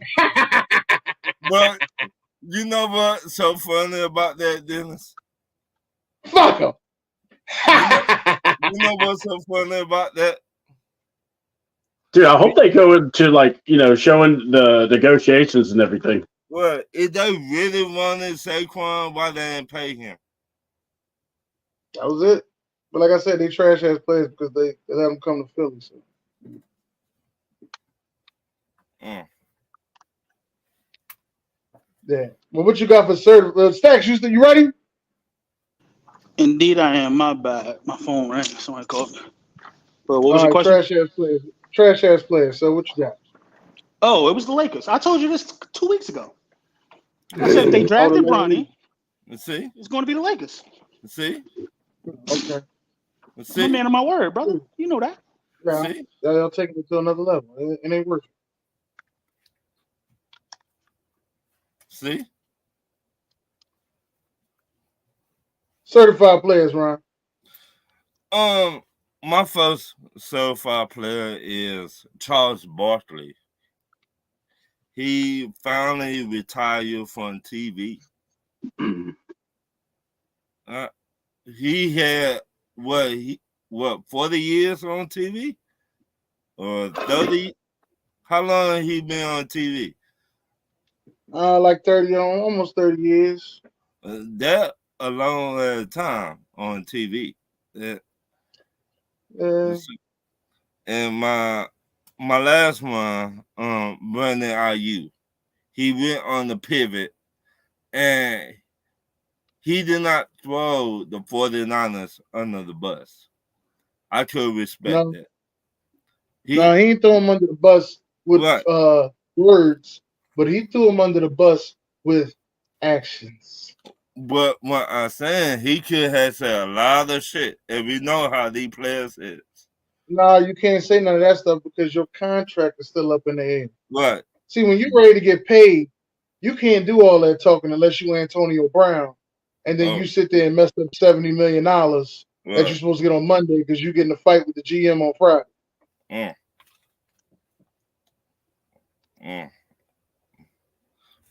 But you know what's so funny about that, Dennis? Fuck him. You know what's so funny about that? Dude, I hope they go into showing the negotiations and everything. Well, if they really wanted Saquon, why they didn't pay him? That was it. But like I said, they trash ass players because they let them come to Philly. So. Yeah. Well, what you got for Stacks? You ready? Indeed, I am. My bad. My phone rang. Somebody called me. But what was your question? Trash ass players. So what you got? Oh, it was the Lakers. I told you this 2 weeks ago. I said if they drafted Bronny, let's see, it's going to be the Lakers. Let's see. Okay. Let's see. I'm a man of my word, brother. You know that. Yeah, they'll take it to another level. It ain't working. See? Certified players, Ron. My first certified player is Charles Barkley. He finally retired from TV. He had 40 years on TV? Or 30? How long has he been on TV? Like 30, almost 30 years. That a long time on TV. And my last one, Brandon Ayuk. He went on the pivot and he did not throw the 49ers under the bus. I could respect that. He ain't throw him under the bus with words, but he threw him under the bus with actions. But what I'm saying, he could have said a lot of shit, and we know how these players is. No, you can't say none of that stuff because your contract is still up in the air. Right. See, when you're ready to get paid, you can't do all that talking unless you Antonio Brown, and then you sit there and mess up $70 million that you're supposed to get on Monday because you get in a fight with the GM on Friday.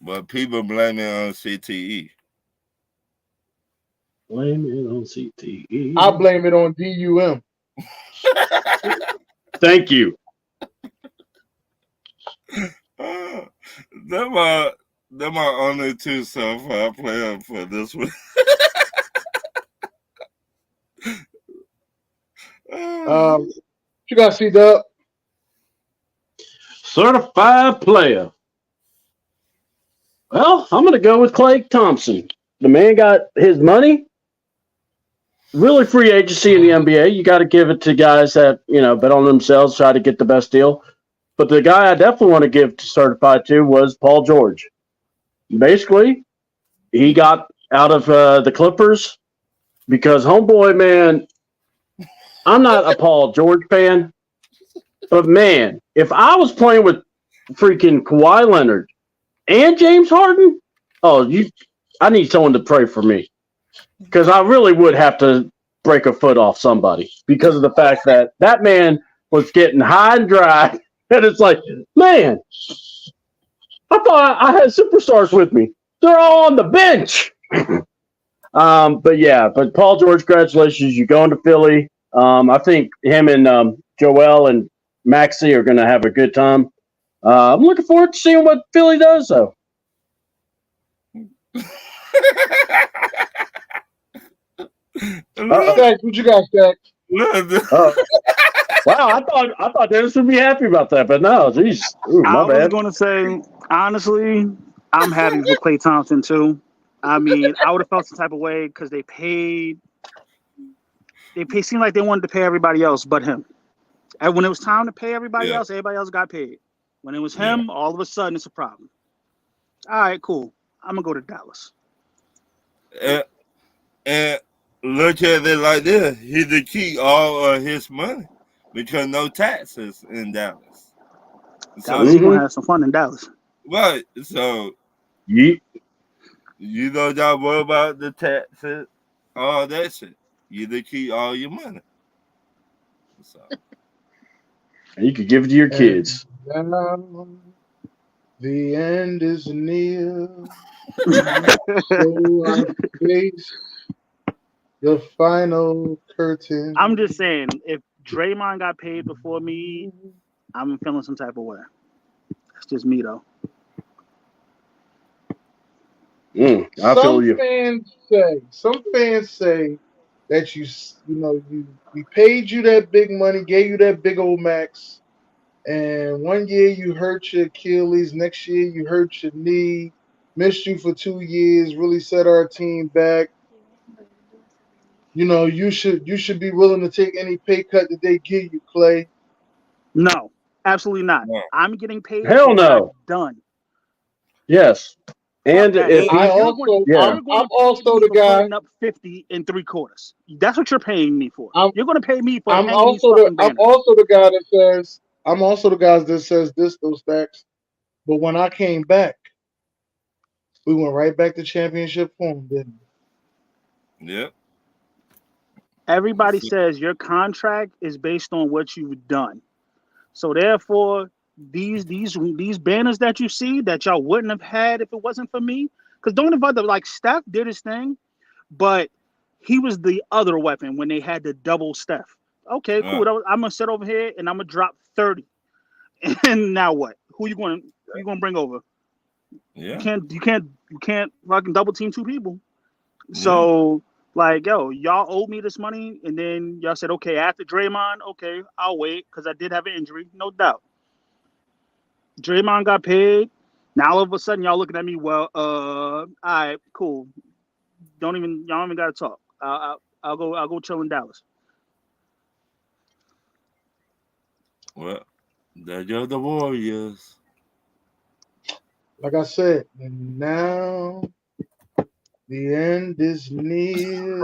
But people blame it on CTE. Blame it on CTE. I blame it on DUM. Thank you. They're my only two certified players for this one. You got C-Dub? Certified player. Well, I'm going to go with Klay Thompson. The man got his money. Really free agency in the NBA. You got to give it to guys that, bet on themselves, try to get the best deal. But the guy I definitely want to give certified to was Paul George. Basically, he got out of the Clippers because homeboy, man, I'm not a Paul George fan, but man, if I was playing with freaking Kawhi Leonard and James Harden, I need someone to pray for me. Because I really would have to break a foot off somebody because of the fact that man was getting high and dry. And it's like, man, I thought I had superstars with me. They're all on the bench. But Paul George, congratulations. You're going to Philly. I think him and Joel and Maxey are going to have a good time. I'm looking forward to seeing what Philly does, though. Stacks, what you got, Stacks? Wow, I thought Dennis would be happy about that, but no, geez. I was going to say, honestly, I'm happy for Klay Thompson too. I mean, I would have felt some type of way because they seemed like they wanted to pay everybody else but him. And when it was time to pay everybody else got paid. When it was him, all of a sudden it's a problem. All right, cool. I'm gonna go to Dallas. And look at it like this: he to keep all of his money because no taxes in Dallas. Dallas, you gonna have some fun in Dallas, right? So, you don't worry about the taxes, all that shit. You to keep all your money. So. And you could give it to your kids. The end is near. So I face the final curtain. I'm just saying, if Draymond got paid before me, I'm feeling some type of way. That's just me though. I feel you. Some fans say that we paid you that big money, gave you that big old max, and one year you hurt your Achilles, next year you hurt your knee, missed you for 2 years, really set our team back. You should be willing to take any pay cut that they give you, Clay. No, absolutely not. No. I'm getting paid. Hell for what no. I've done. Yes. And Fuck that. if I he, also, yeah. I'm also the for guy. putting up 50 3/4. That's what you're paying me for. I'm- You're going to pay me for I'm hanging these also fucking the I'm banners. also the guy that says I'm also the guy that says those facts. But when I came back, we went right back to championship form, didn't we? Yep. Everybody says your contract is based on what you've done. So therefore, these banners that you see that y'all wouldn't have had if it wasn't for me, because don't invite them. Like Steph did his thing, but he was the other weapon when they had to double Steph. Okay, cool. I'm gonna sit over here and I'm gonna drop 30. And now what? Who you gonna bring over? Yeah. You can't fucking double team 2 people. So like, yo, y'all owed me this money, and then y'all said, okay, after Draymond, okay, I'll wait because I did have an injury, no doubt. Draymond got paid. Now all of a sudden y'all looking at me, well, all right, cool. Y'all don't even gotta talk. I'll go chill in Dallas. Well, they're the Warriors. Like I said, and now the end is near.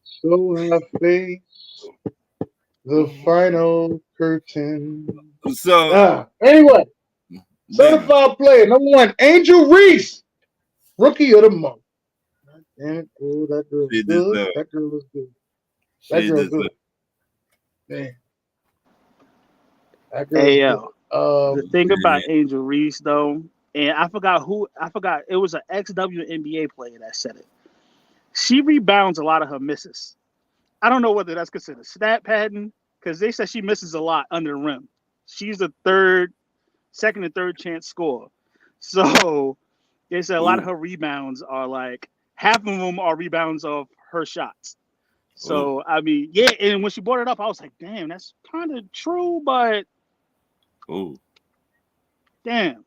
So I face the final curtain. So anyway, certified player number 1, Angel Reese, rookie of the month. Damn it, oh, that girl was good. That girl was good. That girl was good. Man. Hey yo, the thing about Angel Reese though, and I forgot it was an ex-WNBA player that said it. She rebounds a lot of her misses. I don't know whether that's considered stat padding, because they said she misses a lot under the rim. She's a second and third chance scorer. So they said a lot of her rebounds are like, half of them are rebounds of her shots. So I mean, yeah, and when she brought it up, I was like, damn, that's kind of true, but damn.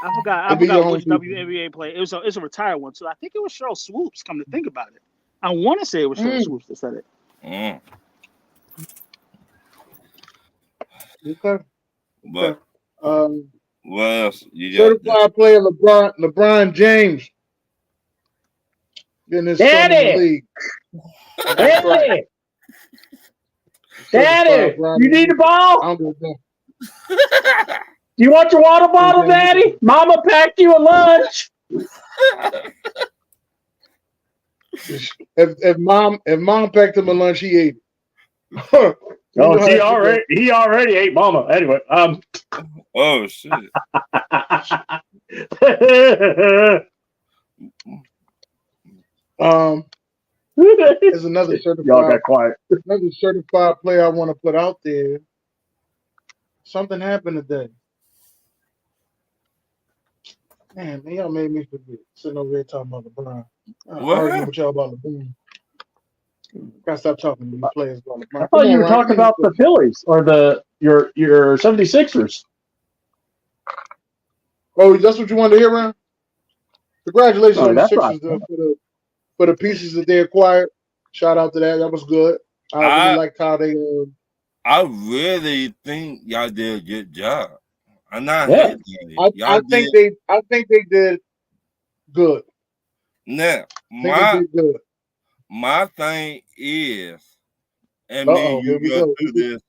I forgot which WNBA player. It's a retired one, so I think it was Cheryl Swoops. Come to think about it, I want to say it was Cheryl Swoops that said it. Okay. But what else? You certified player LeBron James. Getting his son in the league. Daddy, you need the ball? You want your water bottle, Daddy? Mama packed you a lunch. If mom packed him a lunch, he ate it. He already ate Mama. Anyway, oh shit. There's another certified. Y'all got quiet. Another certified player I want to put out there. Something happened today. Man, y'all made me forget. Sitting over here talking about LeBron. Arguing with y'all about LeBron. Gotta stop talking to you players about LeBron. I thought you were talking about the Phillies or your 76ers. Oh, that's what you wanted to hear, Ron? Congratulations on the Sixers for the pieces that they acquired. Shout out to that. That was good. I really liked how they. I really think y'all did a good job. I'm not. Yeah. I think they did good. Now, my thing is, and you go through this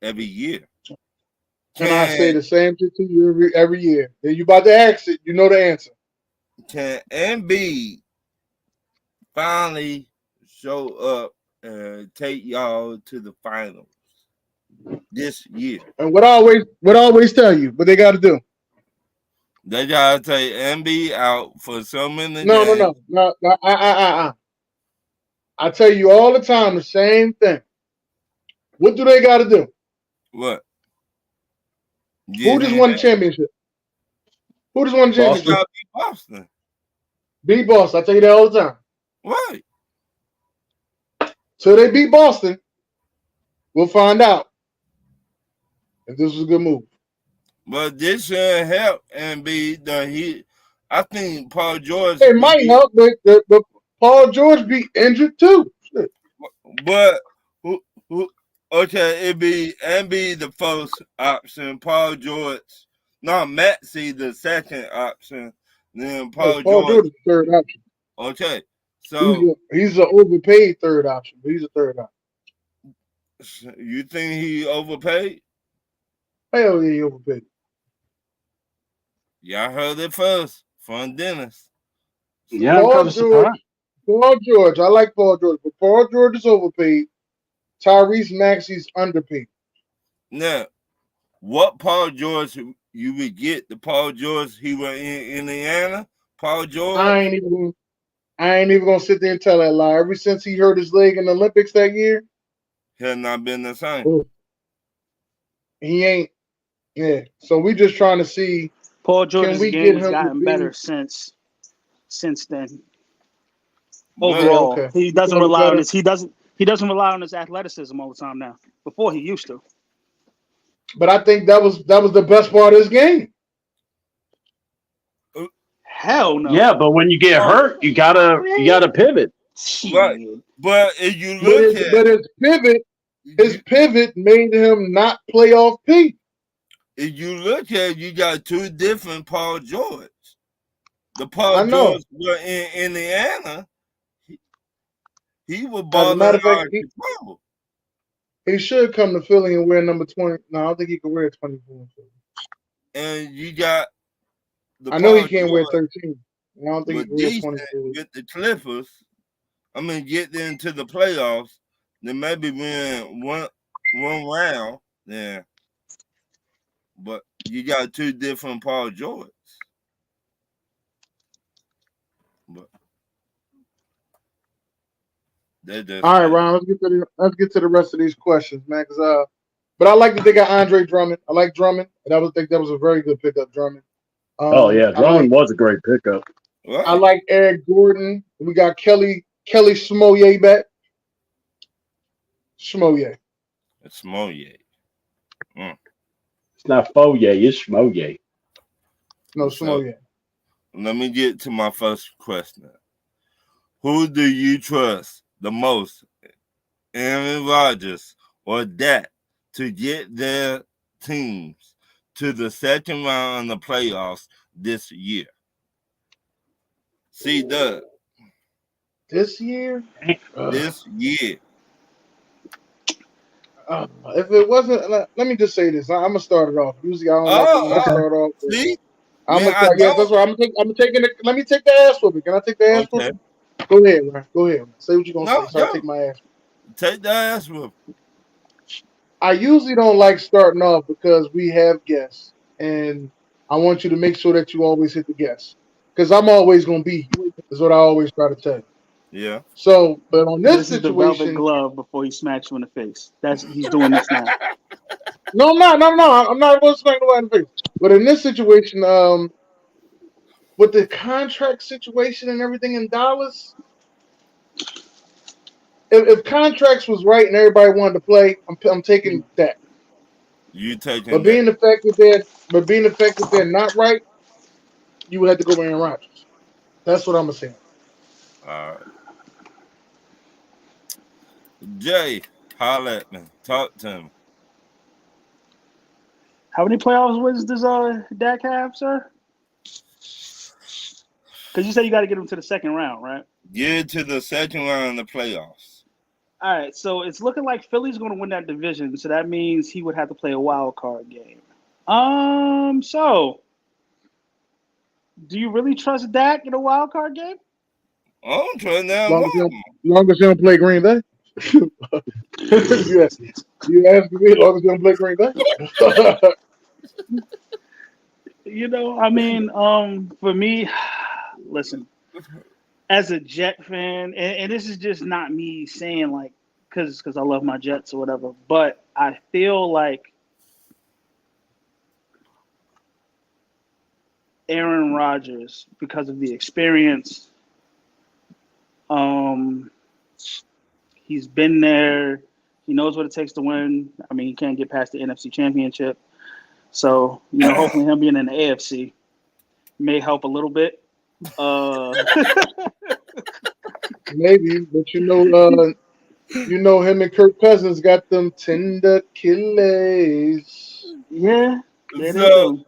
every year. Can I say the same thing to you every year? Then you about to ask it, you know the answer. Can Embiid finally show up and take y'all to the finals this year? And what I always tell you, what they got to do? They gotta take Embiid out for so many No. I tell you all the time the same thing. What do they got to do? What? Who just won the championship? Who just won the championship? Boston. Beat Boston. I tell you that all the time. Right. So they beat Boston. We'll find out if this was a good move. But this should help and be the I think Paul George. It might help, but Paul George be injured too. Shit. But okay, it'd be the first option. Paul George. No, Maxey the second option. Then Paul George is the third option. Okay. So he's an overpaid third option, but he's a third option. You think he overpaid? Hell yeah, he overpaid. Y'all heard it first from Dennis. Yeah, Paul George. I like Paul George, but Paul George is overpaid. Tyrese Maxey's underpaid. Now, what Paul George you would get? The Paul George he was in Indiana? Paul George? I ain't even gonna sit there and tell that lie. Ever since he hurt his leg in the Olympics that year, he has not been the same. He ain't. Yeah. So we just trying to see. Paul George's game has gotten better since then. Overall, he doesn't rely on his. He doesn't rely on his athleticism all the time now. Before he used to. But I think that was the best part of his game. Hell no. Yeah, but when you get hurt, you gotta pivot. Right. But if you look his pivot made him not playoff P. If you look at it, you got two different Paul George. The Paul George was in Indiana. He was balling out of control. He should come to Philly and wear number 20. No, I don't think he can wear 24. And you got I know he can't wear 13. I don't think he can wear 24. Get the Clippers. I mean, get them to the playoffs. Then maybe win one round. Yeah. But you got two different Paul George. But all right, Ron. Let's get to the rest of these questions, man. But I like that they got Andre Drummond. I like Drummond, and I think that was a very good pickup, Drummond. Drummond was a great pickup. I like Eric Gordon. We got Kelly Smollett back. Smollett. It's Smollett. It's not Foyer, it's Smollett. No, Smollett. Let me get to my first question. Who do you trust the most, Aaron Rodgers or Dak, to get their teams to the second round of the playoffs this year? See, Doug. This year? This year. If it wasn't, let me just say this. I'm gonna start it off. Usually, I don't like to start off. See? That's right. I'm taking it. Let me take the ass whooping. Can I take the ass whooping? Go ahead, man. Go ahead. Say what you're gonna say. So I take my ass. Take the ass whooping. I usually don't like starting off because we have guests, and I want you to make sure that you always hit the guests because I'm always gonna be here. Is what I always try to tell you. Yeah. So, but on this is situation, the velvet glove before he smacks you in the face. He's doing this now. No, I'm not. I'm not going to smack nobody in the face. But in this situation, with the contract situation and everything in Dallas, if contracts was right and everybody wanted to play, I'm taking that. You taking? But being the fact that they're not right, you would have to go Aaron Rodgers. That's what I'm gonna say. All right. Jay, holla at me. Talk to me. How many playoffs wins does Dak have, sir? Because you said you got to get him to the second round, right? Get to the second round of the playoffs. All right, so it's looking like Philly's going to win that division, so that means he would have to play a wild card game. So do you really trust Dak in a wild card game? I don't trust that. Long as you don't play Green Bay. you ask me, long as you don't play Green Bay. For me, listen, as a Jet fan, and this is just not me saying because I love my Jets or whatever. But I feel like Aaron Rodgers, because of the experience, he's been there. He knows what it takes to win. I mean, he can't get past the NFC Championship. So, hopefully him being in the AFC may help a little bit. Maybe, but him and Kirk Cousins got them tender Achilles. Yeah, So,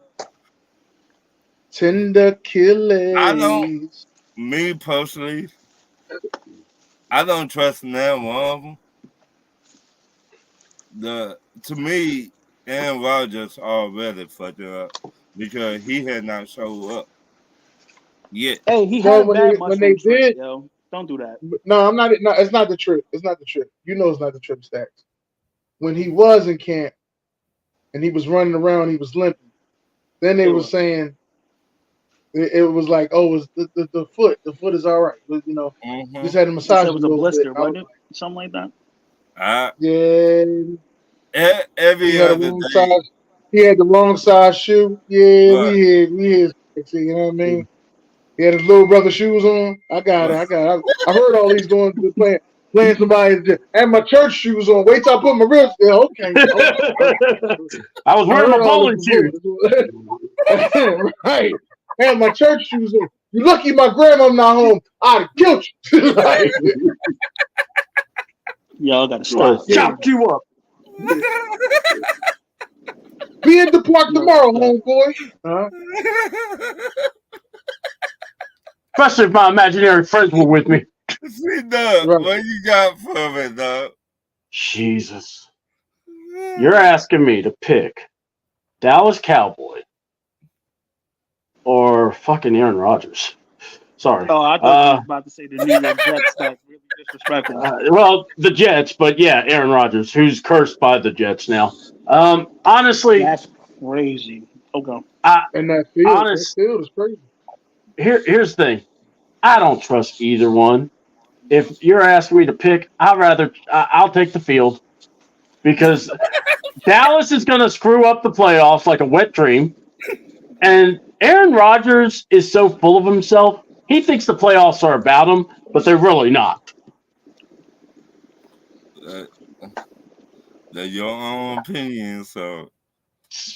tender Achilles. Me personally, I don't trust neither one of them. To me, Aaron Rodgers already fucked it up because he had not showed up yet. Hey, he had a bad mushroom trip, yo. Don't do that. No, I'm not. No, it's not the trip. It's not the trip. It's not the trip, Stacks. When he was in camp and he was running around, he was limping. Then they were saying it was like, oh, it was the foot. The foot is all right. Just had a massage. It was a blister, wasn't it? Something like that. Yeah. Every other day. He had the wrong size shoe. Yeah, right. we had. You know what I mean? He had his little brother shoes on. I got it. I heard all these going to playing somebody. And my church shoes on. Wait till I put my real. Yeah, okay. I was wearing my bowling shoes. Right. And my church shoes on. You lucky my grandma not home. I'd have killed you. Y'all gotta stop. Chopped you up. Be at the park tomorrow, homeboy. Especially if my imaginary friends were with me. See, Doug, what you got for me, Doug? Jesus. You're asking me to pick Dallas Cowboy or fucking Aaron Rodgers. Sorry. Oh, I thought you were about to say the New York Jets. That's really disrespectful. Well, the Jets, but yeah, Aaron Rodgers, who's cursed by the Jets now. Honestly, that's crazy. Okay. And that field is crazy. Here's the thing. I don't trust either one. If you're asking me to pick, I'll take the field because Dallas is going to screw up the playoffs like a wet dream. And Aaron Rodgers is so full of himself. He thinks the playoffs are about him, but they're really not. That's your own opinion, so.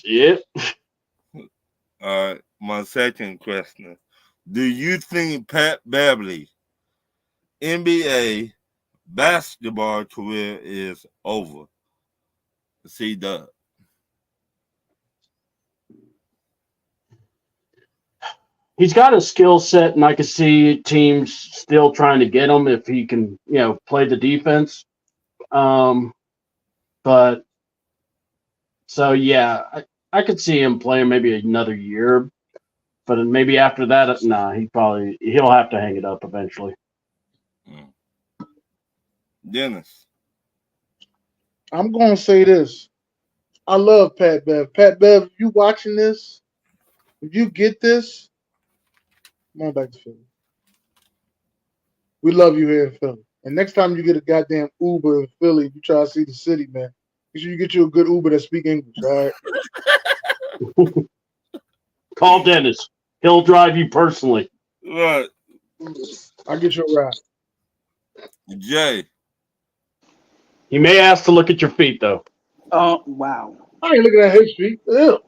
Yep. All right, my second question. Do you think Pat Beverly NBA basketball career is over? See, Doug. He's got a skill set, and I can see teams still trying to get him if he can, play the defense. But so yeah, I could see him playing maybe another year, but maybe after that, he'll have to hang it up eventually. Dennis, I'm gonna say this. I love Pat Bev. Pat Bev, if you watching this, if you get this, come on back to Philly. We love you here in Philly. And next time you get a goddamn Uber in Philly, you try to see the city, man. Make sure you get you a good Uber that speak English, all right? Call Dennis. He'll drive you personally. Right. I'll get you a ride. Jay. He may ask to look at your feet, though. Oh, wow. I ain't looking at his feet. Ew.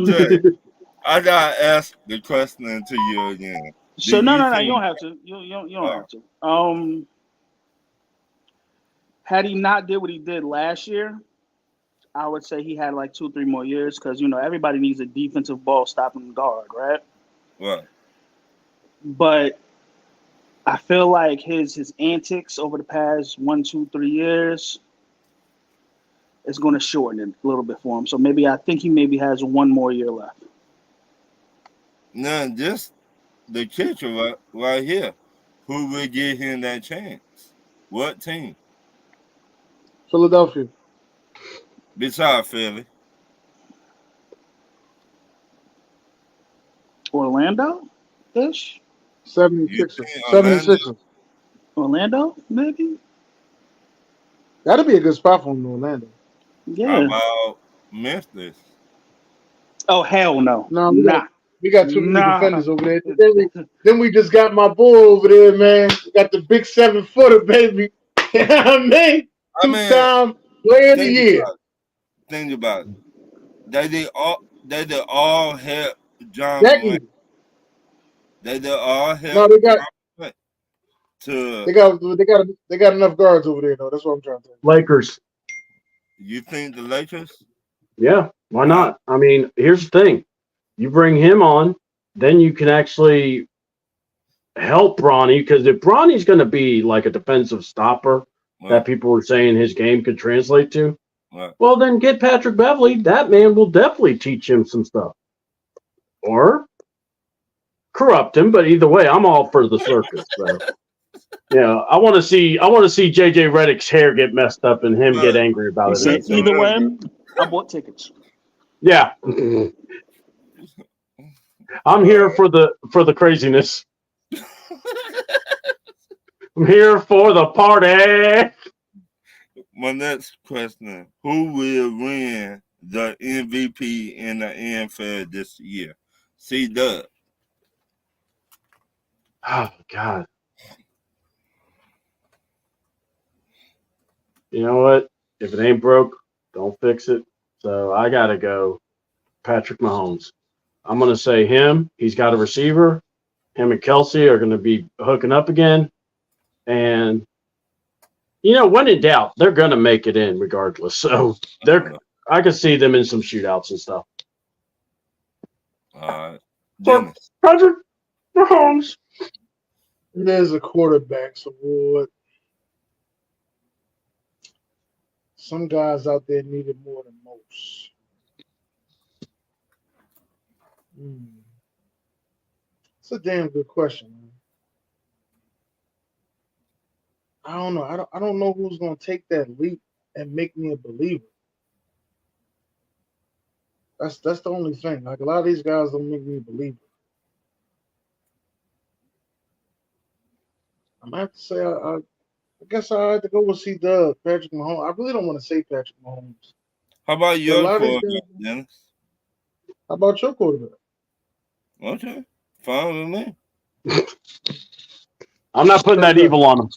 Jay, I gotta ask the question to you again. So no, you don't have to. You don't have to. Had he not did what he did last year, I would say he had like 2-3 more years because everybody needs a defensive ball stopping guard, right? Right. But I feel like his antics over the past 1, 2, 3 years is going to shorten it a little bit for him. So I think he maybe has 1 more year left. Now, just the catcher right here, who would give him that chance? What team? Philadelphia. Besides Philly. Orlando-ish? 76ers. Orlando, maybe? That'd be a good spot for him in Orlando. Yeah. How about Memphis? Oh, hell no. No, Nah. we got too many defenders over there. Then we just got my boy over there, man. We got the big 7-footer, baby. You know what I mean? Two-time player of the year. Think about it. They did all help John Becky. Wayne. They did all help. No, they got. To They got enough guards over there, though. That's what I'm trying to say. Lakers. You think the Lakers? Yeah, why not? I mean, here's the thing. You bring him on, then you can actually help Bronny, because if Bronny's going to be like a defensive stopper that people were saying his game could translate to, well, then get Patrick Beverley. That man will definitely teach him some stuff. Or corrupt him, but either way, I'm all for the circus. So. Yeah, I want to see JJ Redick's hair get messed up and him get angry about it. Either way, I bought tickets. Yeah, I'm here for the craziness. I'm here for the party. My next question: who will win the MVP in the NFL this year? C-Dub. Oh God. You know what? If it ain't broke, don't fix it. So I got to go Patrick Mahomes. I'm going to say him. He's got a receiver. Him and Kelsey are going to be hooking up again. And, you know, when in doubt, they're going to make it in regardless. So I can see them in some shootouts and stuff. Patrick Mahomes. There's a quarterback's award. Some guys out there need it more than most. It's a damn good question, man. I don't know. I don't know who's gonna take that leap and make me a believer. That's the only thing. Like, a lot of these guys don't make me a believer. I might have to say I guess I had to go with C-Dub, Patrick Mahomes. I really don't want to say Patrick Mahomes. How about your quarterback, Dennis? How about your quarterback? Okay, fine with me. I'm not putting that evil on him.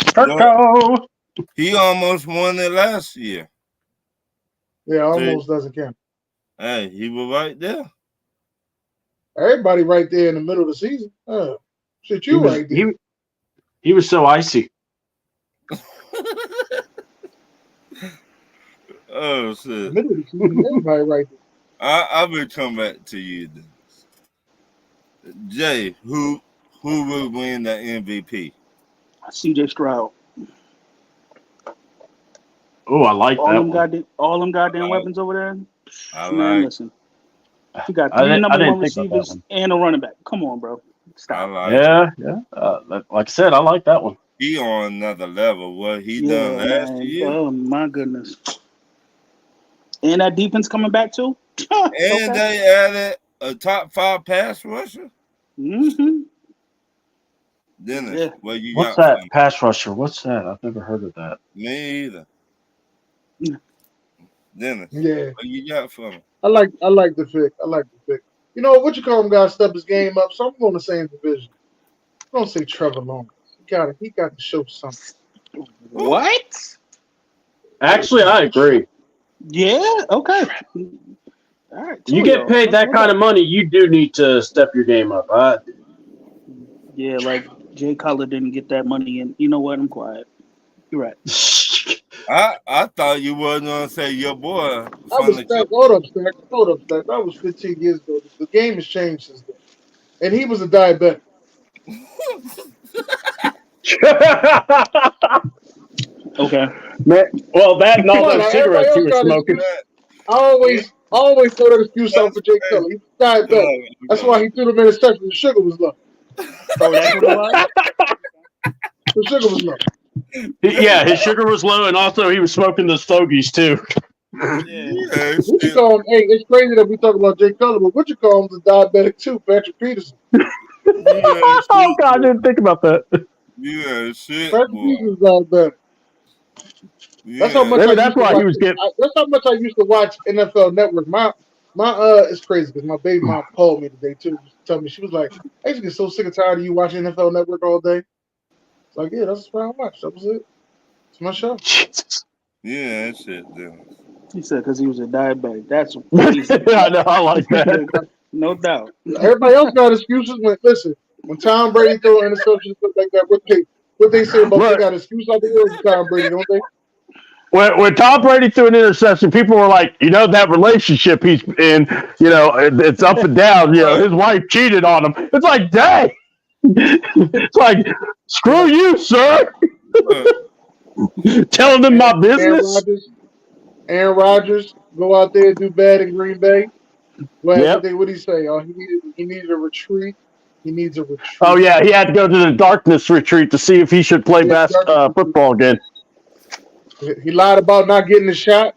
Turco. He almost won it last year. Yeah, almost doesn't count. Hey, he was right there. Everybody right there in the middle of the season. Shit, you right there. He was so icy. Oh shit! Everybody right there. I will come back to you then. Jay, who will win the MVP? CJ Stroud. Oh, I like that. All them goddamn weapons over there. Man, listen. You got three number one receivers and a running back. Come on, bro. Stop. Yeah. Like I said, I like that one. He on another level. What he done last year? Oh my goodness. And that defense coming back too. And they added a top 5 pass rusher. Mm-hmm. Dennis, what you What's got? that pass rusher? What's that? I've never heard of that. Me either. Dennis, yeah. What you got for me? I like the pick. You know what you call him? Got to step his game up. So I'm going the same division. I'm gonna say Trevor Lawrence. He got to show something. What? Actually, I agree. Yeah. Okay. All right. You get paid that kind of money, you do need to step your game up. Yeah, like Jay Cutler didn't get that money, and you know what? I'm quiet. You're right. I thought you wasn't gonna say your boy. Hold up, Stack. That was 15 years ago. The game has changed since then, and he was a diabetic. Okay. Man, well, that and all those cigarettes he was smoking. I always throw that excuse out for Jay Cutler. He's diabetic. That's why he threw him in his section. The sugar was low. Oh, that's what it was? The sugar was low. Yeah, his sugar was low, and also he was smoking the stogies too. Yeah. What you call him? Hey, it's crazy that we talk about Jay Cutler, but what you call him? The diabetic too, Patrick Peterson. Oh God, I didn't think about that. Yeah, shit. Patrick Boy. Peterson's got better. That's how much Maybe I that's used to why watch. he was getting. That's how much I used to watch NFL Network. My it's crazy because my baby mom called me today too. Tell me she was like, I used to get so sick and tired of you watching NFL Network all day. It's like, yeah, that's what I watched. That was it. It's my show. Jesus. Yeah, that shit. Then. He said because he was a diabetic. That's crazy. I know. I like that. No doubt. Everybody else got excuses. When Tom Brady throw interceptions and stuff like that, what they say about they got excuse out the world for Tom Brady, don't they? When Tom Brady threw an interception, people were like, that relationship he's in, it's up and down. His wife cheated on him. It's like, dang. It's like, screw you, sir. Telling them my business. Aaron Rodgers go out there and do bad in Green Bay. What did he say? Oh, he needed a retreat. He needs a retreat. Oh yeah, he had to go to the darkness retreat to see if he should play football again. He lied about not getting the shot.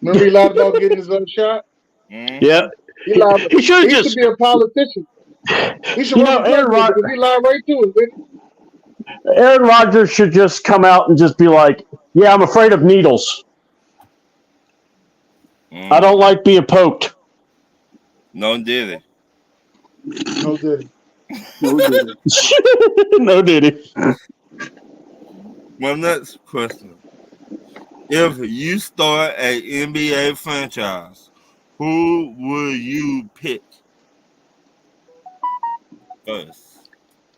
Remember, he lied about getting his own shot. Yeah, he lied. He should just be a politician. He should run for president because he lied right to it. Aaron Rodgers should just come out and just be like, "Yeah, I'm afraid of needles. I don't like being poked." No did it. No did it. No did it. My next question. If you start an NBA franchise, who will you pick first?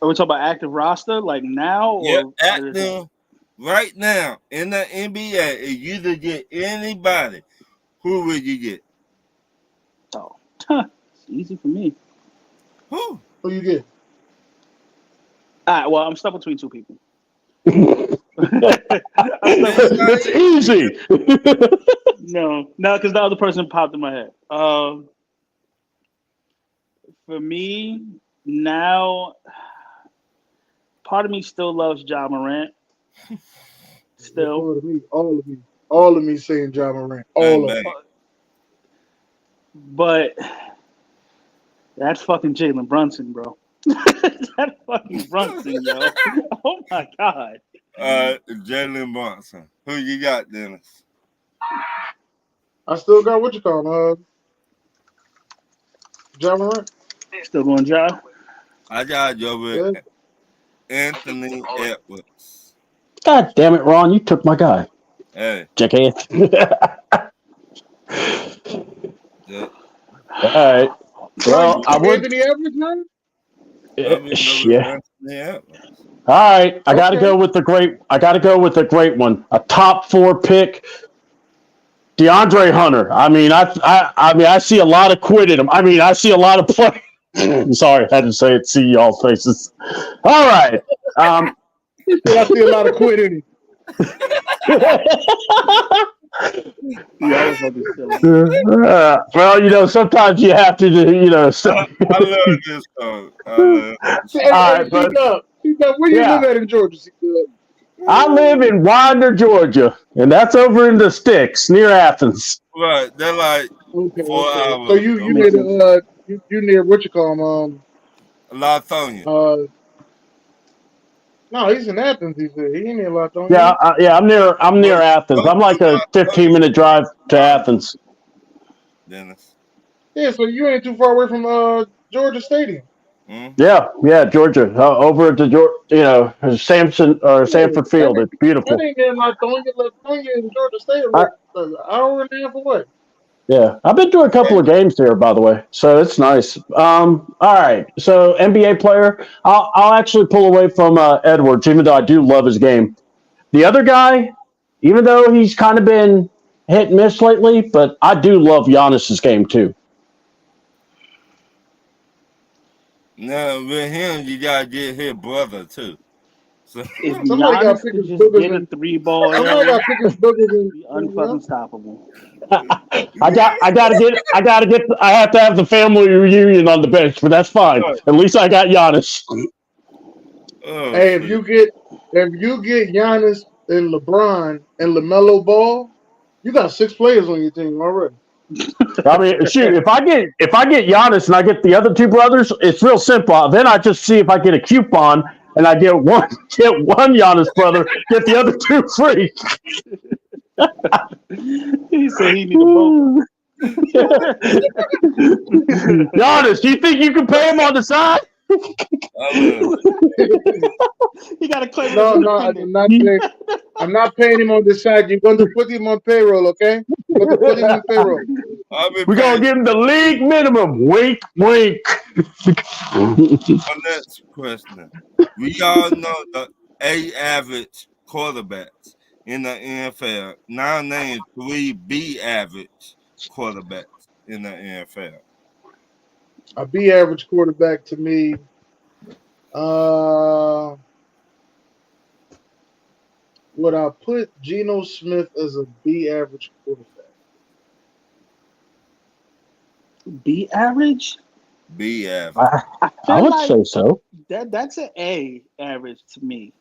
Are we talking about active roster like now? Or yeah, active right now in the NBA. If you could get anybody, who would you get? Oh, it's easy for me. Who you get? All right, well, I'm stuck between two people. It's easy. No, because the other person popped in my head. For me, now, part of me still loves Ja Morant. Still. All of me saying Ja Morant. All of them. But that's fucking Jalen Brunson, bro. That fucking Brunson, yo. Oh my God. Jalen Brunson. Who you got, Dennis? I still got what you call Ja Morant. Still going Ja? I got with Anthony Edwards. God damn it, Ron! You took my guy. Hey, jackass. Yeah. All right. Well, I would. Anthony Edwards, man? Yeah. All right. I got to go with the great. I got to go with the great one. A top 4 pick. DeAndre Hunter. I mean, I see a lot of quit in him. I mean, I see a lot of play. I'm sorry, I had to say it. See y'all's faces. All right. I see a lot of quit in him. Well, sometimes you have to, So. I love this song. All right, but where you live at in Georgia? I live in Winder, Georgia, and that's over in the sticks near Athens. Right, they're like 4 hours. So you near you near what you call him? Lithonia. No, he's in Athens. He said he ain't near Lithonia. Yeah, I'm near Athens. I'm like a 15-minute drive to Athens. Dennis. Yeah, so you ain't too far away from Georgia Stadium. Yeah, Georgia. Over at the Sanford Field. It's beautiful. That ain't near Lithonia in Georgia Stadium. Like an hour and a half away. Yeah, I've been to a couple of games there, by the way, so it's nice. All right, so NBA player, I'll actually pull away from Edwards, even though I do love his game. The other guy, even though he's kind of been hit and miss lately, but I do love Giannis's game too. Now with him, you gotta get his brother too. So if somebody got to pick his get a 3-ball, somebody got to pick his boogers unstoppable. I have to have the family reunion on the bench, but that's fine. At least I got Giannis. Hey, if you get Giannis and LeBron and LaMelo Ball, you got 6 players on your team already. I mean, shoot, if I get Giannis and I get the other two brothers, it's real simple. Then I just see if I get a coupon and I get one Giannis brother, get the other two free. He said he need a boat. Giannis, do you think you can pay him on the side? He got to claim. No, I'm not paying him on this side. You're going to put him on payroll, okay? You're going to put him on payroll. We're going to give him the league minimum. Wink, wink. Next question. We all know the average quarterbacks in the NFL. Now name 3 B average quarterbacks in the NFL. A B average quarterback to me. Would I put Geno Smith as a B average quarterback? B average? B average. I would say so. That's an A average to me.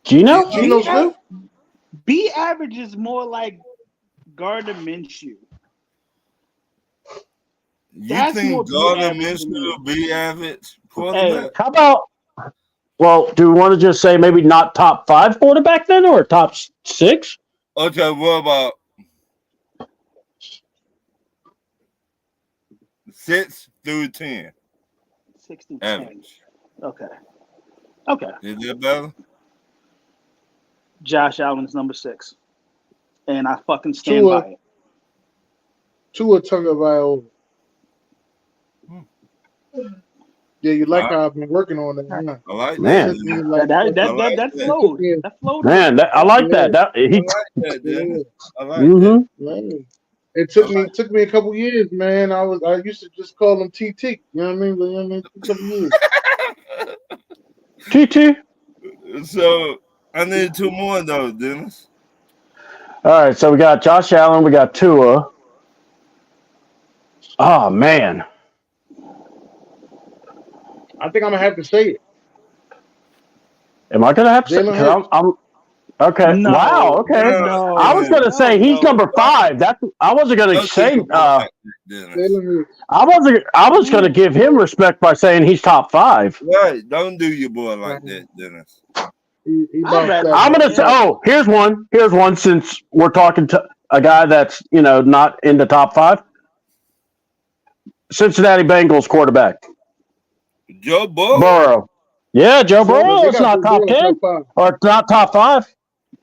Geno Smith? B average is more like Gardner Minshew. You think Gardner Minshew will be average quarterback? Hey, how about? Well, do we want to just say maybe not top 5 quarterback then, or top 6? Okay, what about 6 through 10? 6 through average. 10. Okay. Is that better? Josh Allen's number 6, and I fucking stand by it. Tua Tagovailoa. Yeah, you like how I've been working on that. Huh? I like man. That flowed. That flowed. Man, I like that. I like that. I like that. Man. It took me a couple years, man. I used to just call him TT. You know what I mean? A couple years. TT. So I need 2 more though, Dennis. All right, so we got Josh Allen, we got Tua. Oh man. I think I'm gonna have to say it. Am I gonna have to say it? I'm okay. No, wow. Okay. no, I was gonna say he's number 5. I wasn't gonna say. I was gonna give him respect by saying he's top 5. Right. Don't do your boy like that, Dennis. I'm gonna say. Oh, here's one. Here's one. Since we're talking to a guy that's not in the top 5. Cincinnati Bengals quarterback. Joe Burrow. Burrow. Yeah, Joe Burrow is not top 10 or not top 5.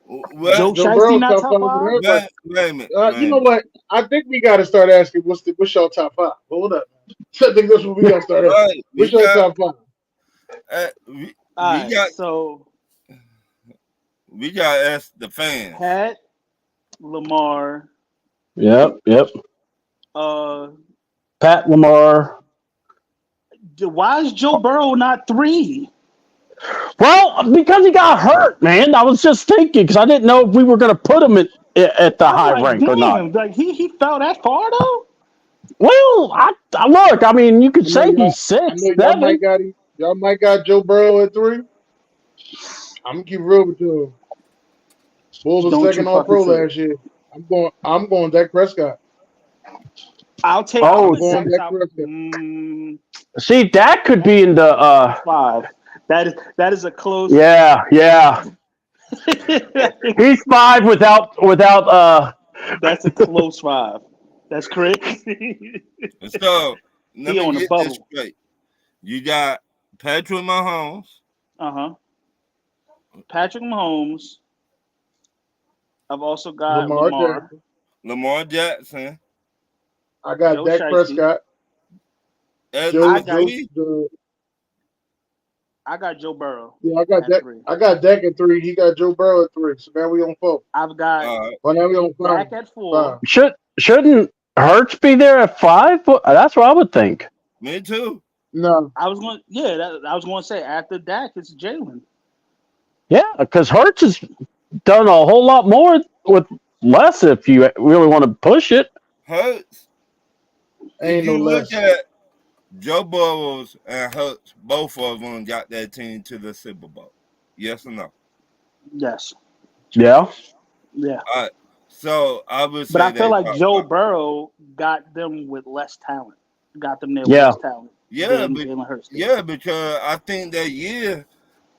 Joe Shiesty not top 5? Wait a minute. You know what? I think we got to start asking what's your top 5. Hold up. I think that's what we got to start asking. Right. What's your top 5? We got to ask the fans. Pat, Lamar. Yep. Pat, Lamar. Why is Joe Burrow not 3? Well, because he got hurt, man. I was just thinking because I didn't know if we were going to put him at the high rank or not. Like he fell that far though. Well, I look. I mean, you could say he's 6. Y'all might got Joe Burrow at 3. I'm gonna keep real with you. Bulls was second all pro last year. I'm going Dak Prescott. I'll take. See, Dak could be in the 5. That is a close. Yeah. He's 5 without. That's a close 5. That's crazy. So let He me on the get bubble. this straight. You got Patrick Mahomes. Patrick Mahomes. I've also got Lamar Jackson. I got Joe Dak Shiesty. Prescott. I got Joe Burrow. Yeah, I got Dak at 3. He got Joe Burrow at 3. So now we on 4. I've got now we on 5. Dak at 4. Shouldn't Hurts be there at 5? That's what I would think. Me too. No, I was going. Yeah, I was going to say after Dak it's Jalen. Yeah, because Hurts has done a whole lot more with less. If you really want to push it, Hurts. Ain't no less. Look at Joe Burrow and Hurts, both of them got that team to the Super Bowl. Yes or no? Yes. Yeah. Yeah. All right. So I would say But I feel they like top Joe five. Burrow got them with less talent. Got them there with Yeah. less talent Yeah, than but Jalen Hurts did. yeah, because I think that year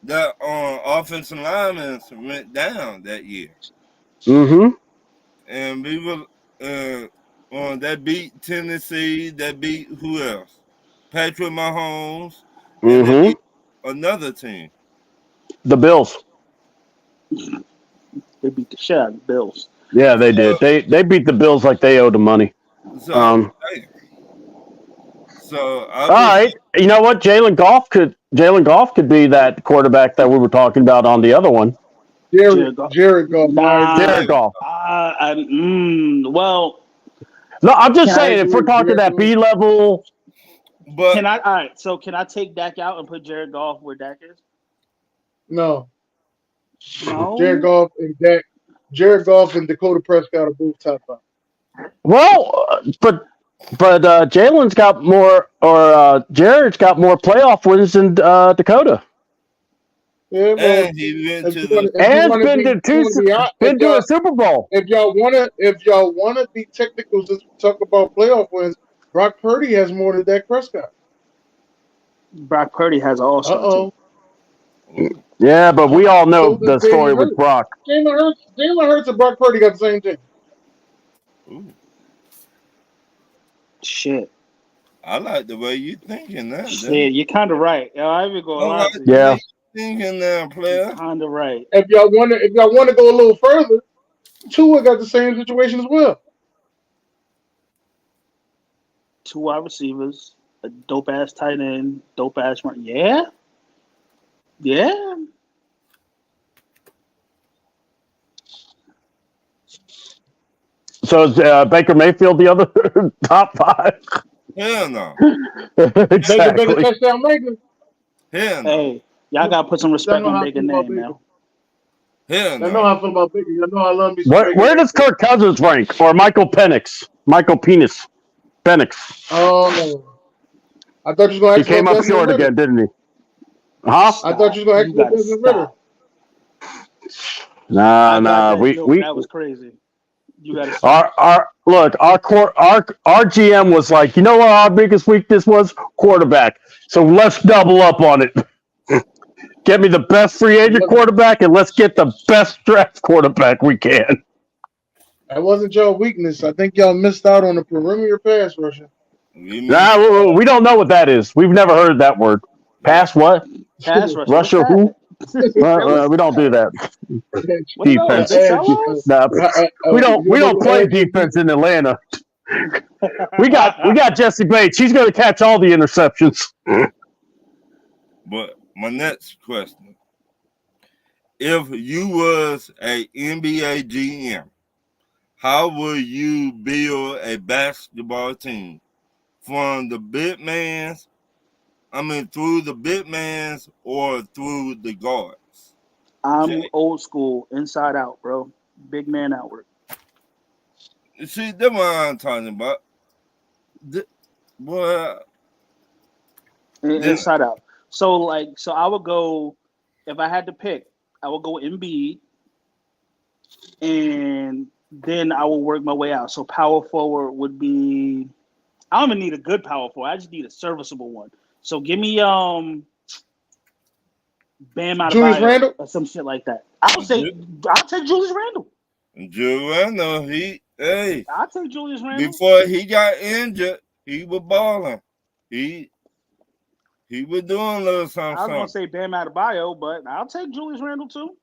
that offensive linemen went down that year, Mm-hmm. and we were that beat Tennessee, that beat who else? Patrick Mahomes, and they Mm-hmm. beat another team. The Bills. They beat the shit out of the Bills. Yeah, they did. They beat the Bills like they owed the money. So, hey, so I All would right. You know what? Jalen Goff could be that quarterback that we were talking about on the other one. Jared Goff. Nah, Jared Goff. well, No, I'm just Can I saying, if we're agree, talking Jared that Goff. B level, but can I? All right. So can I take Dak out and put Jared Goff where Dak is? No, No. Jared Goff and Dakota Prescott are both top 5. well, but Jalen's got more, or Jared's got more playoff wins than Dakota, Yeah, well, and he went if to you want the to, if you and want to been be, to two, if y'all, been to a Super Bowl. if y'all wanna be technical, just talk about playoff wins. Brock Purdy has more than Dak Prescott. Brock Purdy has an all-star team. Yeah, but we all know So does the story Jalen with Hurts. Brock. Jalen Hurts and Brock Purdy got the same thing. Shit. I like the way you thinking that. Shit, you're kind of right. I ain't even I gonna lie like to the you. way you thinking now, player. Kind of right. If y'all want to go a little further, Tua got the same situation as well. 2 wide receivers, a dope ass tight end, dope ass run. Yeah. Yeah. So is Baker Mayfield the other top 5? Hell no. Exactly. Baker touchdown maker. Hell no. Hey, y'all gotta put some respect Y'all know on how I Baker's feel about name Baker. now. Hell I know no. how I feel about Baker. I know I love me some Baker. Where does Kirk Cousins rank? Or Michael Penix? Penix. Oh, I thought you was gonna He ask came about up Desmond short Ritter. again, didn't he? Huh? I thought you was gonna ask You about gotta Desmond Ritter. stop. Nah, I got that we joke. we That was crazy. You gotta stop. our GM was like, you know what our biggest weakness was? Quarterback. So let's double up on it. Get me the best free agent quarterback, and let's get the best draft quarterback we can. That wasn't your weakness. I think y'all missed out on the perimeter pass rusher. Nah, we don't know what that is. We've never heard that word. Pass what? Pass rush. Russia What's who? that? We don't do that. What are those? Defense. Big fellas? Nah, we don't play defense in Atlanta. We got Jesse Bates. He's going to catch all the interceptions. But my next question: if you was a NBA GM, how would you build a basketball team from the big mans? I mean, through the big mans or through the guards? I'm old school, inside out, bro. Big man outward. See, that's what I'm talking about. Inside out. So I would go, if I had to pick, I would go Embiid, and then I will work my way out. So power forward would be, I don't even need a good power forward. I just need a serviceable one. So give me Bam Julius Adebayo Randle? or some shit like that. I'll take Julius Randle. Julius Randle, I'll take Julius Randle. Before he got injured, he was balling. He was doing a little something. I was gonna say Bam Adebayo, but I'll take Julius Randle too.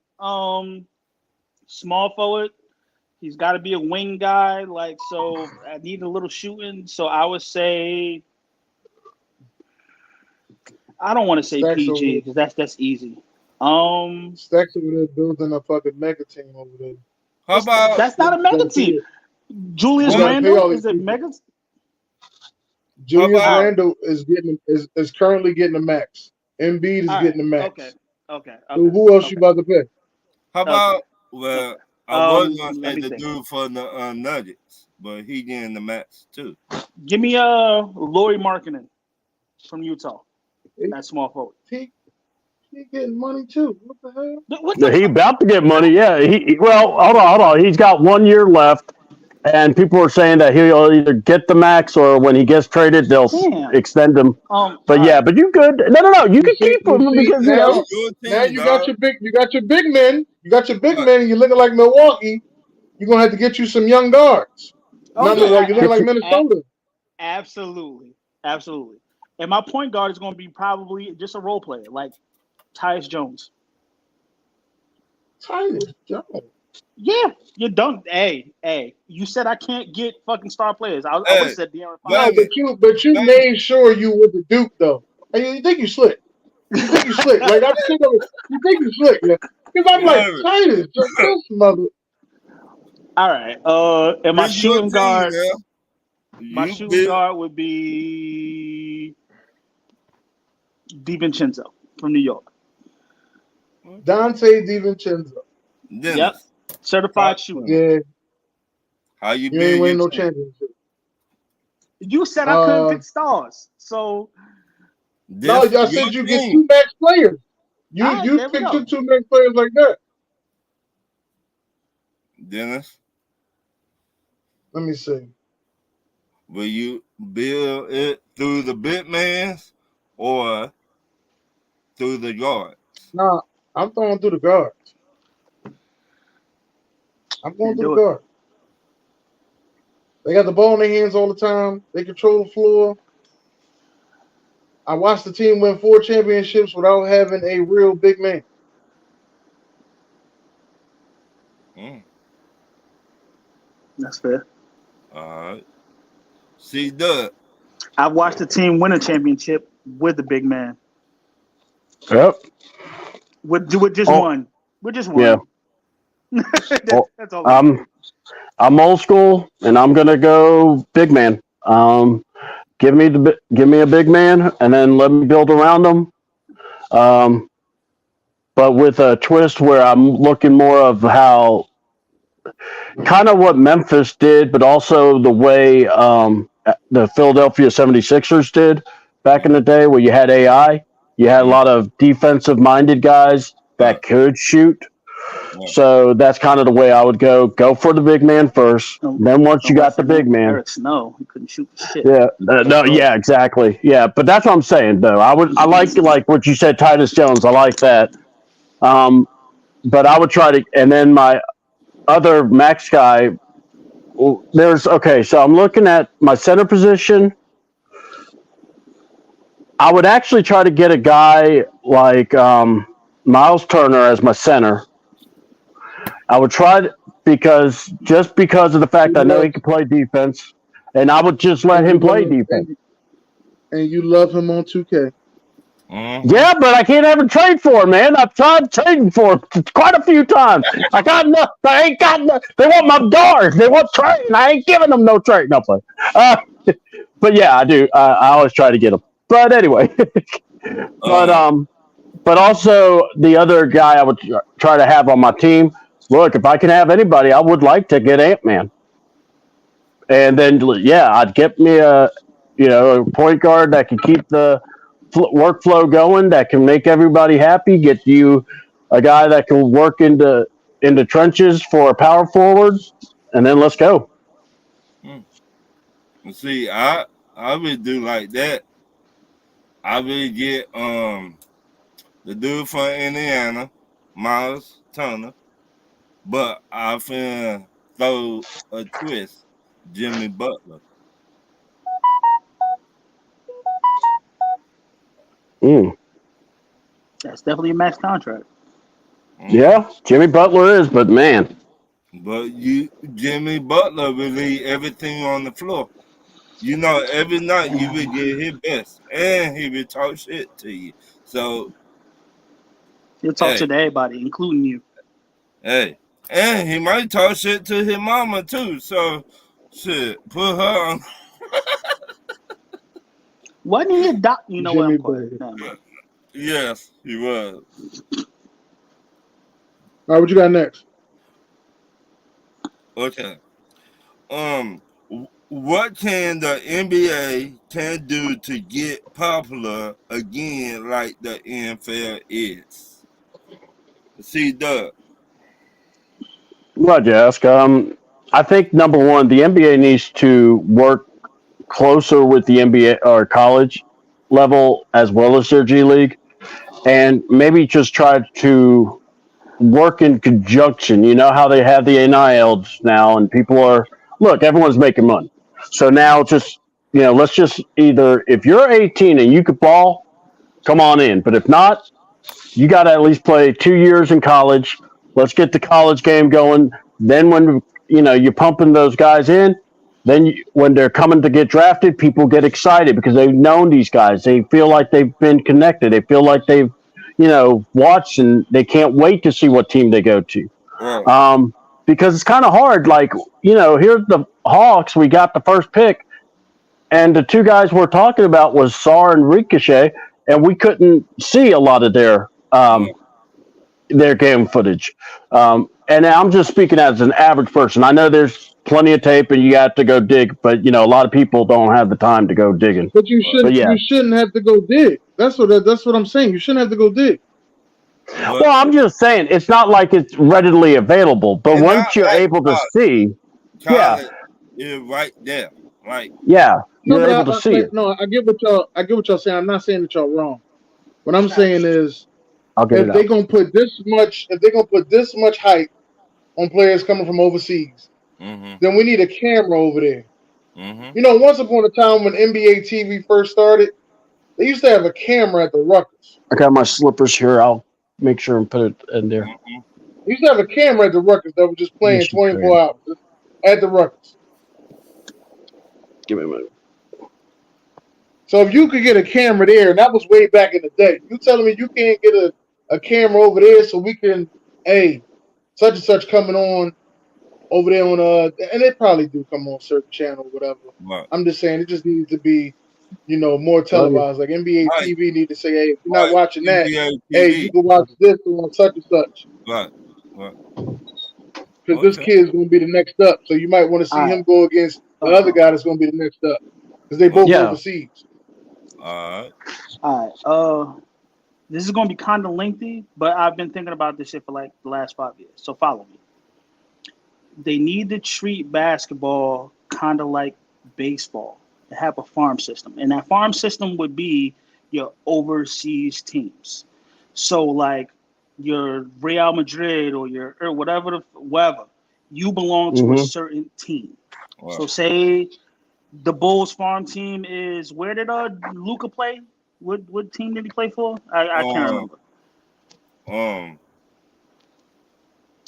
Small forward. He's got to be a wing guy. So I need a little shooting. So I would say, I don't want to say Stacks PG because that's easy. Stacks over there building a fucking mega team over there. How about that's not a mega team? Julius Randle is a mega. Julius Randle is currently getting the max. Embiid is getting the max. Okay. So who else you about to pick? How about I was gonna say the dude for the Nuggets, but he getting the max too. Give me Lauri Markkanen from Utah. That small forward. He He getting money too. What the hell? What the He about to get money. Yeah. Well, hold on. He's got 1 year left, and people are saying that he'll either get the max or when he gets traded, they'll Damn. extend him. But Yeah, but you good. No. You can keep him because you know. Now you got your big men. You got your big men, and you're looking like Milwaukee. You're gonna have to get you some young guards. Not like you look like Minnesota. Absolutely. And my point guard is going to be probably just a role player, like Tyus Jones. Tyus Jones. Yeah, you're done. Hey, you said I can't get fucking star players. I would have said De'Aaron Fox. No, but you made sure you with the Duke though. And you think you slick? You think you slick? Like I'm thinking, you think you slick? Yeah. Because I'm like Tyus, this mother. All right. And my shooting guard. My shooting guard would be DiVincenzo from New York. Dante DiVincenzo. Yep. Certified shooter. Yeah. How you ain't winning no championship. You said I couldn't pick stars. So no, I said you get 2 max players. You picked your 2 max players like that. Dennis? Let me see. Will you build it through the big mans or through the guards? No, I'm throwing through the guards. I'm going through the guard. They got the ball in their hands all the time. They control the floor. I watched the team win 4 championships without having a real big man. That's fair. All right. See, Doug. I watched the team win a championship with the big man. Yep. With just one. With just one. Yeah. That's all. I'm old school, and I'm gonna go big man. Give me a big man, and then let me build around them. But with a twist where I'm looking more of how kind of what Memphis did, but also the way the Philadelphia 76ers did back in the day, where you had AI. You had a lot of defensive-minded guys that could shoot. So that's kind of the way I would go. Go for the big man first. Then once you got the big man, Eric Snow, he couldn't shoot the shit. Yeah, yeah, exactly. Yeah, but that's what I'm saying though. I like what you said, Titus Jones. I like that. But I would try to, and then my other max guy. So I'm looking at my center position. I would actually try to get a guy like Miles Turner as my center. I would try to, because of the fact I know he can play defense, and I would just let him play defense. And you love him on 2K. Yeah, but I can't ever trade for him, man. I've tried trading for him quite a few times. I ain't got no. They want my guards. They want trading. I ain't giving them no trade. No play. But yeah, I do. I always try to get them. But anyway, but also the other guy I would try to have on my team. Look, if I can have anybody, I would like to get Ant-Man. And then, yeah, I'd get me a point guard that can keep the workflow going, that can make everybody happy. Get you a guy that can work into trenches for a power forward, and then let's go. See, I would do like that. I would get the dude from Indiana, Miles Turner. But I finna throw a twist, Jimmy Butler. That's definitely a max contract. Yeah, Jimmy Butler is, but man. But Jimmy Butler will leave everything on the floor. Every night you will get his best, and he will talk shit to you. So he'll talk to everybody, including you. Hey. And he might talk shit to his mama too. So, shit, put her on. Wasn't he a doc? You know what I'm playing? Yes, he was. All right, what you got next? Okay. what can the NBA can do to get popular again like the NFL is? See, Doug. Glad you ask. I think number one, the NBA needs to work closer with the NBA or college level as well as their G League, and maybe just try to work in conjunction. You know how they have the NILs now, and people are everyone's making money. So now just let's just either if you're 18 and you could ball, come on in. But if not, you got to at least play 2 years in college. Let's get the college game going. Then when you're pumping those guys in, then when they're coming to get drafted, people get excited because they've known these guys. They feel like they've been connected. They feel like they've watched, and they can't wait to see what team they go to. Right. Because it's kind of hard. Like here's the Hawks. We got the first pick, and the two guys we're talking about was Sarr and Ricochet, and we couldn't see a lot of their game footage. And I'm just speaking as an average person. I know there's plenty of tape and you have to go dig, but a lot of people don't have the time to go digging. But you shouldn't have to go dig. That's what I'm saying. You shouldn't have to go dig. Well, I'm just saying it's not like it's readily available, but once you're able to see, you're right there. Right. Yeah, you're able to see it. No, I get what y'all saying. I'm not saying that y'all wrong. What I'm saying is if they're gonna put this much hype on players coming from overseas, then we need a camera over there. Once upon a time when NBA TV first started, they used to have a camera at the Ruckers. I got my slippers here. I'll make sure and put it in there. They used to have a camera at the Ruckers that was just playing 24 hours at the Ruckers. Give me a minute. So if you could get a camera there, and that was way back in the day, you telling me you can't get a camera over there so we can, such and such coming on over there on and they probably do come on certain channel, whatever. Right. I'm just saying it just needs to be, more televised. Like NBA TV need to say, hey, if you're not watching that, you can watch this on such and such. Right. Because this kid's gonna be the next up, so you might want to see him go against the other guy that's gonna be the next up. Because they both overseas. All right. This is going to be kind of lengthy, but I've been thinking about this shit for like the last 5 years. So follow me. They need to treat basketball kind of like baseball. They have a farm system. And that farm system would be your overseas teams. So like your Real Madrid or whatever, you belong to a certain team. Wow. So say the Bulls farm team is, where did Luka play? What team did he play for? I can't remember.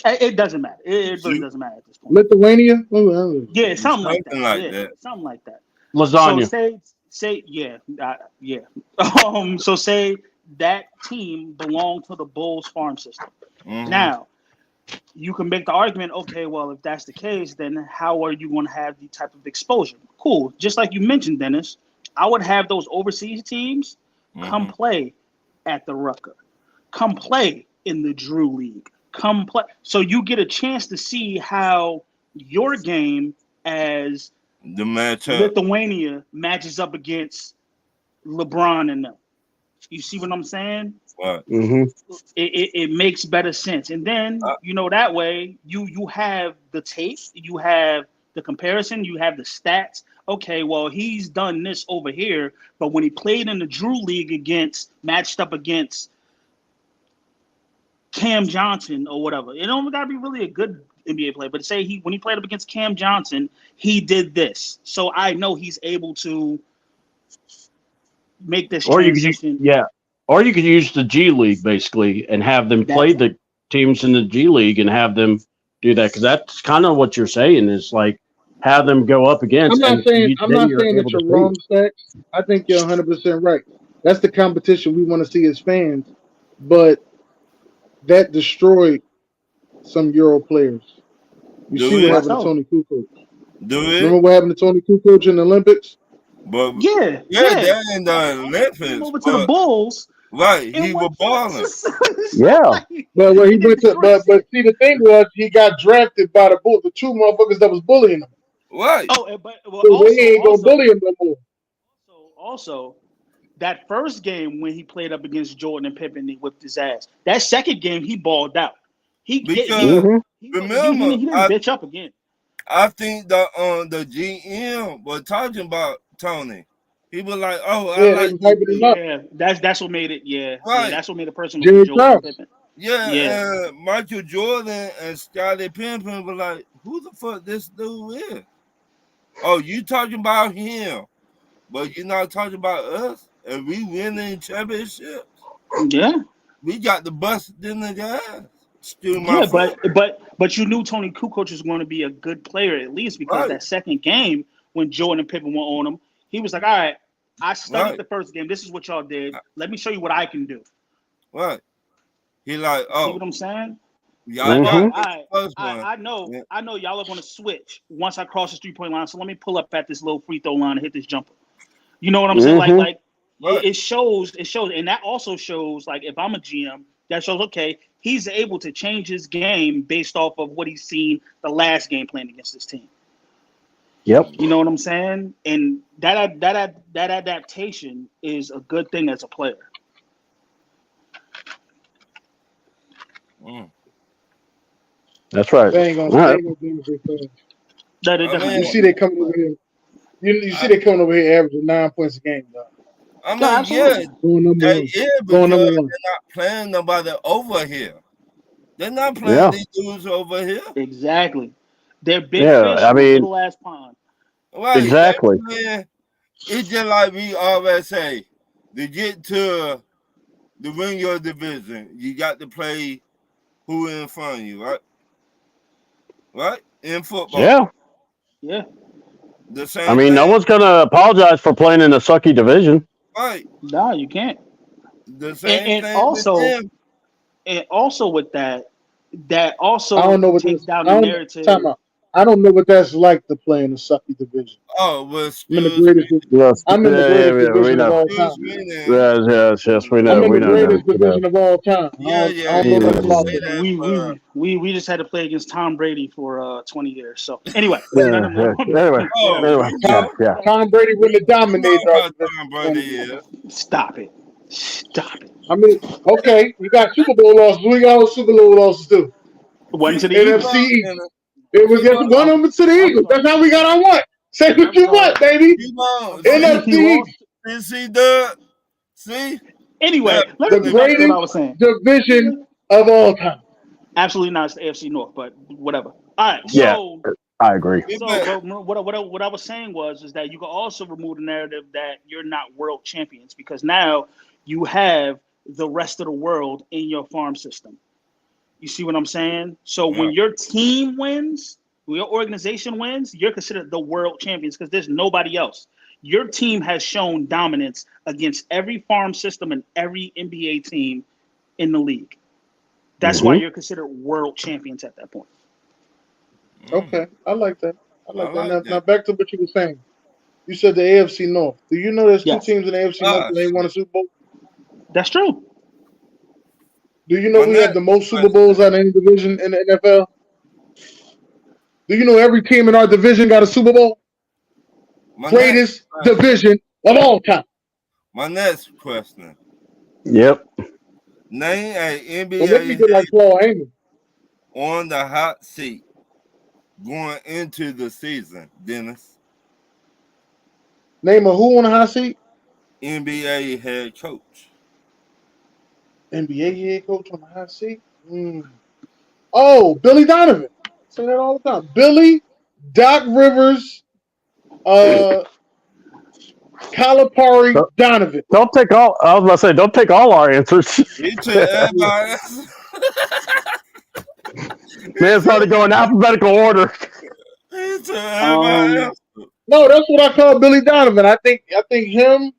It doesn't matter. It really doesn't matter at this point. Lithuania? Yeah, something like that. Something like that. Lasagna. So say so say that team belonged to the Bulls farm system. Now, you can make the argument, okay, well, if that's the case, then how are you going to have the type of exposure? Cool. Just like you mentioned, Dennis, I would have those overseas teams come play at the Rucker. Come play in the Drew League. Come play. So you get a chance to see how your game as the matchup Lithuania matches up against LeBron and them. You see what I'm saying? Right. It makes better sense. And then, that way you have the tape, you have the comparison, you have the stats. Okay, well, he's done this over here, but when he played in the Drew League matched up against Cam Johnson or whatever, it don't got to be really a good NBA player, but say when he played up against Cam Johnson, he did this. So I know he's able to make this transition. Or you could use the G League basically and have them play the teams in the G League and have them do that, because that's kind of what you're saying is like have them go up against. I'm not saying that you're wrong, Stacks. I think you're 100% right. That's the competition we want to see as fans, but that destroyed some Euro players. You see what happened to Tony Kukoc. Remember what happened to Tony Kukoc in the Olympics? But they're in the Olympics. Over to the Bulls. Right, he was balling. But when he went to, but see, the thing was, he got drafted by the Bulls, the two motherfuckers that was bullying him. Right. Oh, but well, So they ain't gonna bully him no more. Also, that first game when he played up against Jordan and Pippen, he whipped his ass. That second game, he balled out. Because He remember, didn't bitch up again. I think the GM was talking about Tony. He was like, "Oh, I like this dude." Yeah, that's what made it. Yeah, Right. that's what made the person Jerry with Jordan Krause. Pippen. Yeah, and Michael Jordan and Scottie Pippen were like, "Who the fuck this dude is?" Oh, you talking about him, but you're not talking about us, and we winning championships. Yeah, we got the bust in the guys. Yeah, but you knew Tony Kukoc was going to be a good player at least because that second game when Jordan and Pippen were on him, he was like, "All right, I studied the first game. This is what y'all did. Let me show you what I can do." Right. He like, see what I'm saying? Y'all I know y'all are going to switch once I cross the 3-point line. So let me pull up at this little free throw line and hit this jumper. You know what I'm saying? Like it shows, and that also shows like if I'm a GM, that shows okay, he's able to change his game based off of what he's seen the last game playing against this team. Yep. You know what I'm saying? And that adaptation is a good thing as a player. That's right. They ain't gonna do anything. You see they coming over here. You see they coming over here averaging 9 points a game, though. I mean, yeah, because they're not playing nobody over here. They're not playing these dudes over here. Exactly. They're big fish in a little ass pond. Right. Exactly. It's just like we always say, to get to win your division, you got to play who in front of you, right? Right? In football. Yeah. Yeah. The same I mean, no one's going to apologize for playing in a sucky division. Right. No, you can't. The same thing and also with that also I don't know what takes down the narrative. I don't know what that's like to play in a sucky division. Oh, well, I'm in the greatest division of all time. Yes, we know. I'm in the greatest division of all time. Yeah. I don't know nothing about that. We just had to play against Tom Brady for 20 years. So anyway, Tom Brady wouldn't have dominated our division. Stop it. I mean, okay, you got Super Bowl losses. We got all Super Bowl losses too. One to the NFC East. It was just one of them to the Eagles. That's how we got our one. Say what you want, baby. NFC East. See? Anyway, the greatest what I was saying. Division of all time. Absolutely not. It's the AFC North, but whatever. All right. Yeah, so, I agree. So what I was saying is that you can also remove the narrative that you're not world champions because now you have the rest of the world in your farm system. You see what I'm saying? So when your team wins, when your organization wins, you're considered the world champions because there's nobody else. Your team has shown dominance against every farm system and every NBA team in the league. That's why you're considered world champions at that point. Okay, I like that. Now back to what you were saying. You said the AFC North. Do you know there's two teams in the AFC North that ain't won a Super Bowl? That's true. Do you know we have the most Super Bowls out of any division in the NFL? Do you know every team in our division got a Super Bowl? Greatest division of all time. My next question. Yep. Name an NBA on the hot seat going into the season, Dennis. Name a who on the hot seat? NBA head coach. NBA head coach on the hot seat? Oh, Billy Donovan. I say that all the time. Billy, Doc Rivers, Calipari, Donovan. Don't take all. I was about to say, don't take all our answers. He took everybody. Man, started going alphabetical order. He took everybody else. No, that's what I call Billy Donovan. I think him,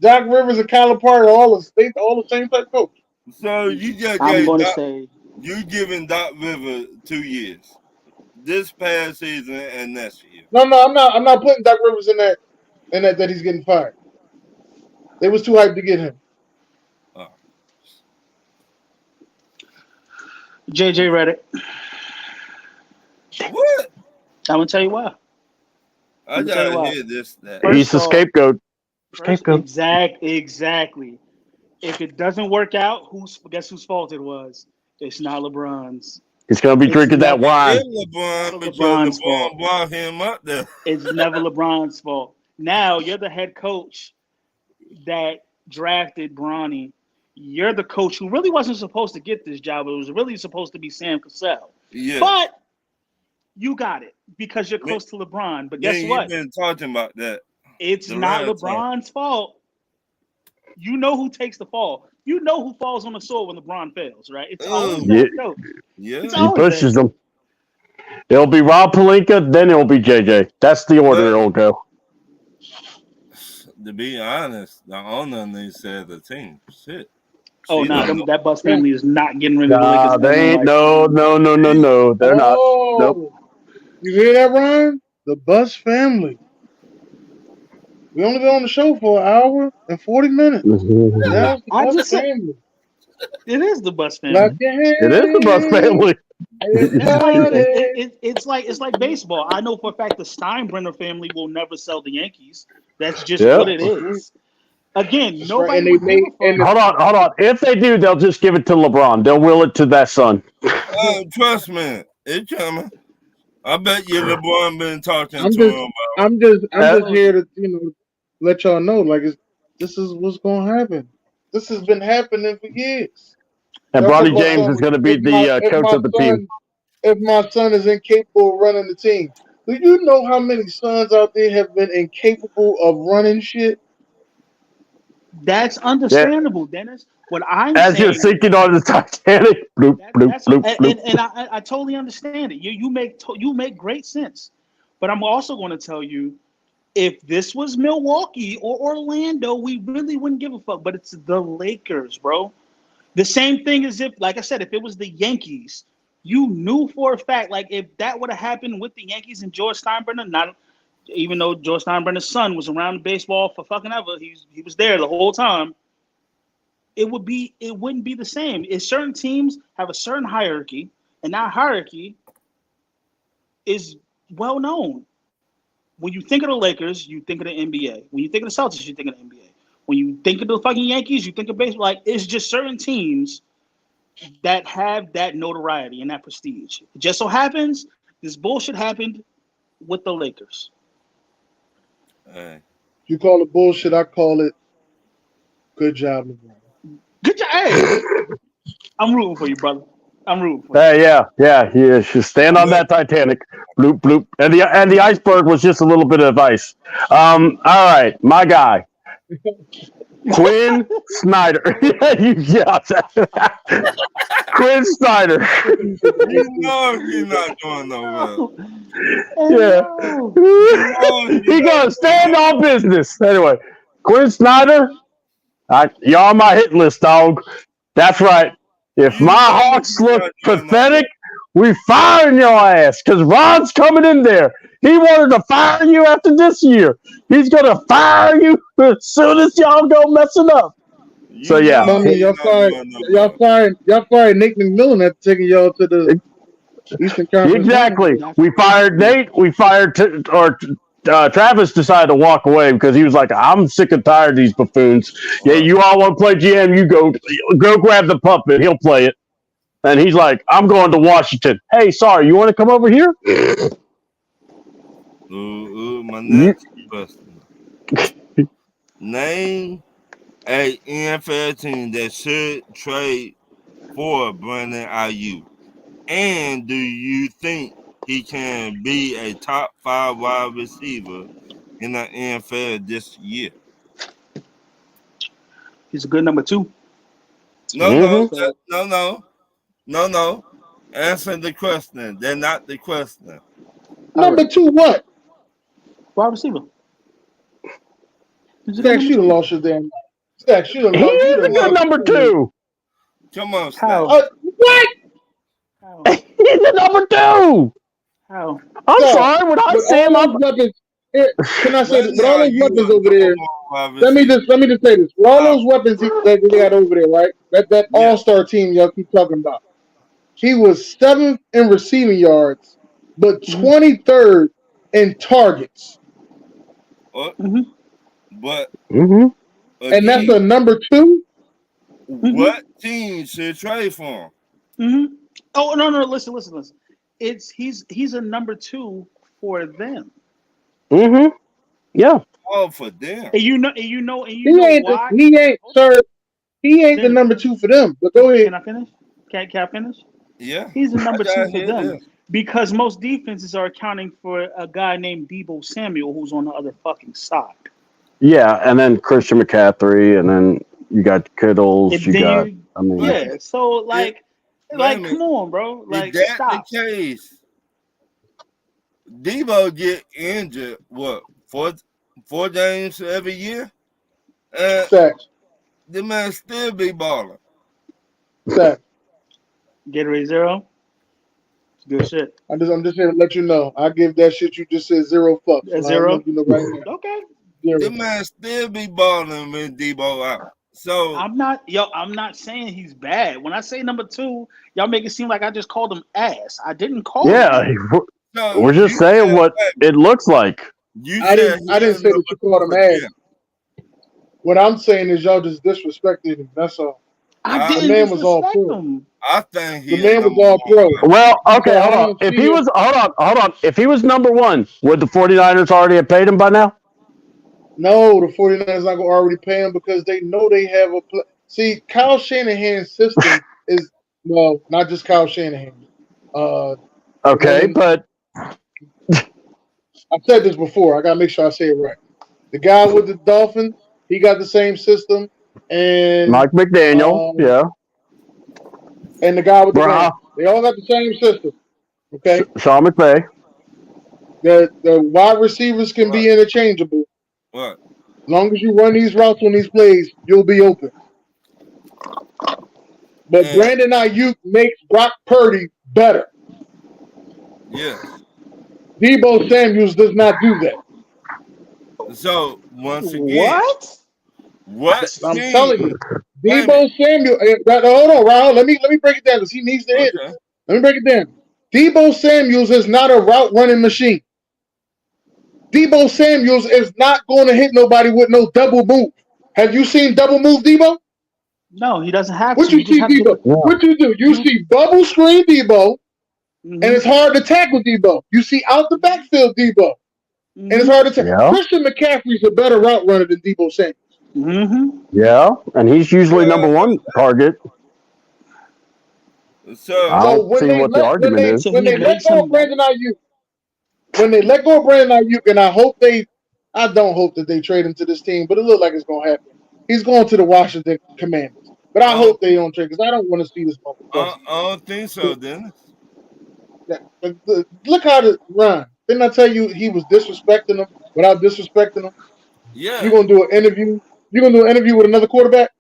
Doc Rivers, and Calipari are all the same type coach. So you just you giving Doc Rivers 2 years, this past season and next year. No, I'm not putting Doc Rivers in that he's getting fired. They was too hyped to get him. JJ Redick. What? I'm gonna tell you why. I Let me tell you gotta why. hear this. That He's the off, scapegoat. Scapegoat. Exactly. If it doesn't work out, guess whose fault it was? It's not LeBron's. He's gonna be It's drinking that wine. LeBron, because LeBron's LeBron fault. brought him up there. It's never LeBron's fault. Now you're the head coach that drafted Bronny. You're the coach who really wasn't supposed to get this job. It was really supposed to be Sam Cassell. Yeah. But you got it because you're close to LeBron. But guess what? You've been talking about that. It's not LeBron's fault. You know who takes the fall. You know who falls on the sword when LeBron fails, right? It's always that coach. Yeah. He pushes them. It'll be Rob Pelinka, then it'll be JJ. That's the order it'll go. To be honest, the owner needs to have the team. Shit. Oh, no, that Bus family is not getting rid of the Lakers. They ain't. No. They're not. Nope. You hear that, Ryan? The Bus family. We only been on the show for an hour and 40 minutes. Now it's the Bus family. It is the Bus family. It is the Bus family. It's like baseball. I know for a fact the Steinbrenner family will never sell the Yankees. That's just what it is. Again, nobody. Hold on. If they do, they'll just give it to LeBron. They'll will it to that son. Trust me, it's coming. I bet you LeBron been talking to him. I'm just here to let y'all know this is what's gonna happen. This has been happening for years. And Bronny James is going to be the coach of the team. If my son is incapable of running the team, do you know how many sons out there have been incapable of running shit? That's understandable, Dennis. What I'm saying, you're sinking on the Titanic, bloop, bloop. And I totally understand it. You make great sense. But I'm also going to tell you, if this was Milwaukee or Orlando, we really wouldn't give a fuck. But it's the Lakers, bro. The same thing as if it was the Yankees, you knew for a fact, if that would have happened with the Yankees and George Steinbrenner, even though George Steinbrenner's son was around baseball for fucking ever, he was there the whole time. It wouldn't be the same. Certain teams have a certain hierarchy, and that hierarchy is well known. When you think of the Lakers, you think of the NBA. When you think of the Celtics, you think of the NBA. When you think of the fucking Yankees, you think of baseball. It's just certain teams that have that notoriety and that prestige. It just so happens this bullshit happened with the Lakers. You call it bullshit, I call it good job, LeBron. Good job. Hey, I'm rooting for you, brother. I'm rooting for you. Hey, yeah. You should stand on that Titanic. Bloop, bloop. And the iceberg was just a little bit of ice. All right, my guy. Quinn Snyder. Quinn Snyder. You know he's not doing no well. Yeah. He gonna stand on business. Anyway, Quinn Snyder, you're on my hit list, dog. That's right. If my Hawks look pathetic, we firing your ass because Ron's coming in there. He wanted to fire you after this year. He's going to fire you as soon as y'all go messing up. So, yeah. Y'all fired Nick McMillan after taking y'all to the Eastern Conference. Exactly. We fired Nate. We fired Travis decided to walk away because he was like, I'm sick and tired of these buffoons. Yeah, you all want to play GM, you go grab the puppet. He'll play it. And he's like, I'm going to Washington. Hey, sorry, you want to come over here? My next question. Name a NFL team that should trade for Brandon Ayuk. And do you think he can be a top 5 wide receiver in the NFL this year? He's a good number 2. No. Answer the question. They're not the question. Number 2 what? Wide receiver. Stack, should have lost your damn. Stack, should have lost. He's a good number 2. Come on, Stack. What? He's a number 2. How? I'm sorry. When I say him, can I say this? With all those weapons over there, let me just say this. With all those weapons that they got over there, right? That all-star team y'all keep talking about. He was 7th in receiving yards, but 23rd in targets. But Mm-hmm. And that's again, a number 2. what team should trade for him? Mm-hmm. Oh no, listen. He's a number 2 for them. Mm-hmm. Yeah. Oh, for them. And you know He ain't why? He ain't the number 2 for them. But go ahead. Can I finish? Can I finish? Yeah. He's the number 2 gotta for hear them this. because most defenses are accounting for a guy named Deebo Samuel who's on the other fucking side. Yeah, and then Christian McCaffrey, and then you got Kittles. Yeah. So like, come on, bro. Like, If that's stop. the case, Debo get injured, what, 4 games every year? Facts. The man still be balling. Facts. Gatorade Zero. It's good shit. I'm just here to let you know. I give that shit you just said 0 fucks. A So 0? you know right now. Okay. 0. The man still be balling when Debo out. So I'm not saying he's bad. When I say number 2, y'all make it seem like I just called him ass. I didn't call him. no, We're just saying what it looks like. I didn't say that you called him ass. What I'm saying is y'all just disrespected him. That's all. I The didn't man was all disrespect pro. him. I think The man was all pro. Well, okay, So I hold on. don't If see he it. was hold on. If he was number 1, would the 49ers already have paid him by now? No, the 49ers not going to already pay him because they know they have a see, Kyle Shanahan's system is, well, not just Kyle Shanahan. Okay, but I've said this before. I got to make sure I say it right. The guy with the Dolphins, he got the same system. And Mike McDaniel, yeah. And the guy with the Bruh. Rams. They all got the same system. Okay? Sean McVay. The wide receivers can be interchangeable. What? As long as you run these routes on these plays, you'll be open. But Brandon Ayuk makes Brock Purdy better. Yeah. Deebo Samuels does not do that. So once again, what? I'm team? telling you, Deebo Samuel. Hold on, Raul. Let me break it down because he needs to hit it. Let me break it down. Deebo Samuels is not a route running machine. Deebo Samuels is not going to hit nobody with no double move. Have you seen double move Deebo? No, he doesn't have what to. You see Deebo? What you do? You see bubble screen Deebo, and it's hard to tackle Deebo. You see out the backfield Deebo, and it's hard to tackle. Yeah. Christian McCaffrey's a better route runner than Deebo Samuels. Yeah, and he's usually number 1 target. I don't see what the argument is. When they let go of Brandon Ayuk, and I don't hope that they trade him to this team, but it looks like it's going to happen. He's going to the Washington Commanders. But I hope they don't trade because I don't want to see this motherfucker. I don't think so, Dennis. Look how to run. Didn't I tell you he was disrespecting him without disrespecting him? Yeah. You're going to do an interview. You're going to do an interview with another quarterback?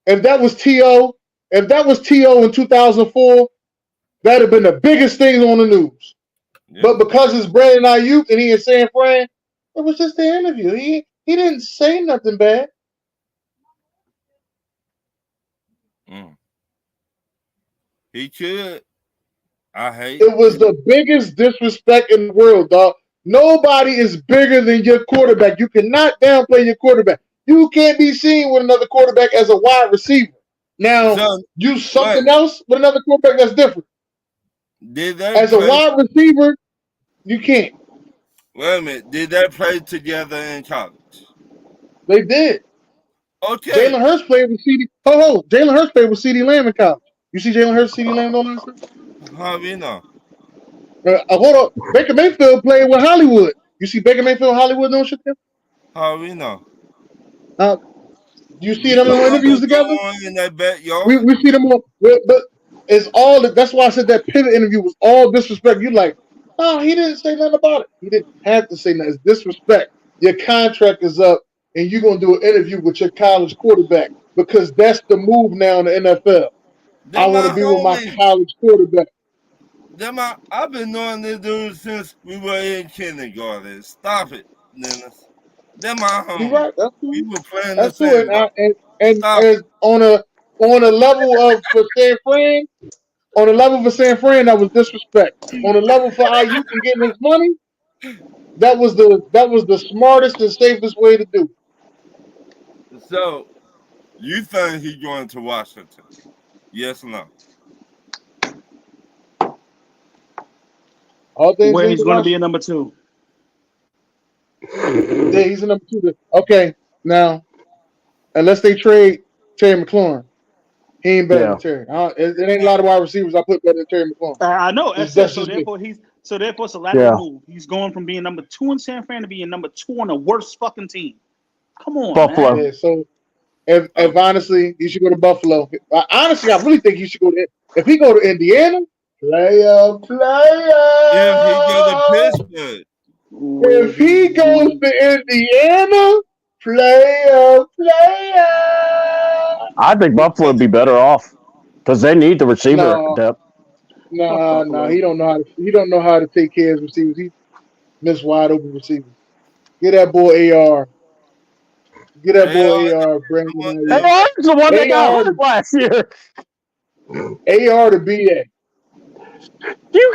If that was T.O. in 2004, that'd have been the biggest thing on the news. Yeah. But because it's Brandon Ayuk and he in San Fran, it was just an interview. He didn't say nothing bad. He could. I hate it. Was the biggest disrespect in the world, dog. Nobody is bigger than your quarterback. You cannot downplay your quarterback. You can't be seen with another quarterback as a wide receiver. Now, use something else with another quarterback that's different. As a wide receiver, you can't. Wait a minute. Did they play together in college? They did. Okay. Jalen Hurts played with CD. Jalen Hurts played with CD Lamb in college. You see Jalen Hurts, CD Lamb on last night? How do you know? Hold on. Baker Mayfield played with Hollywood. You see Baker Mayfield and Hollywood doing shit there? How do we know? You see them in interviews together? In that backyard? We see them all. But it's all. That's why I said that pivot interview was all disrespect. You like, oh, he didn't say nothing about it. He didn't have to say nothing. It's disrespect. Your contract is up, and you're going to do an interview with your college quarterback because that's the move now in the NFL. I want to be with my college quarterback. I've been knowing this dude since we were in kindergarten. Stop it, Dennis. They're my homie. You're right. That's cool. We were playing that's the same. And on a level of for San Fran, that was disrespect. On a level for Ayuk and getting his money, that was the smartest and safest way to do. So, you think he's going to Washington? Yes or no? All things Where lead he's to going to be a Washington. number 2. Yeah, he's a number 2. Okay, now unless they trade Terry McLaurin, he ain't better than Terry. It ain't a lot of wide receivers I put better than Terry McLaurin. I know. That's So just me. therefore it's a lateral move. He's going from being number 2 in San Fran to being number 2 on the worst fucking team. Come on, Buffalo. man. Yeah, so if honestly, he should go to Buffalo. Honestly, I really think he should go to. If he go to Indiana, player. If he go to Pittsburgh. If he goes to Indiana, player. I think Buffalo would be better off because they need the receiver depth. No, he don't know how to take care of his receivers. He missed wide open receivers. Get that boy AR. Get that boy AR, Brandon. AR's the one that got hurt last year. AR to BA. You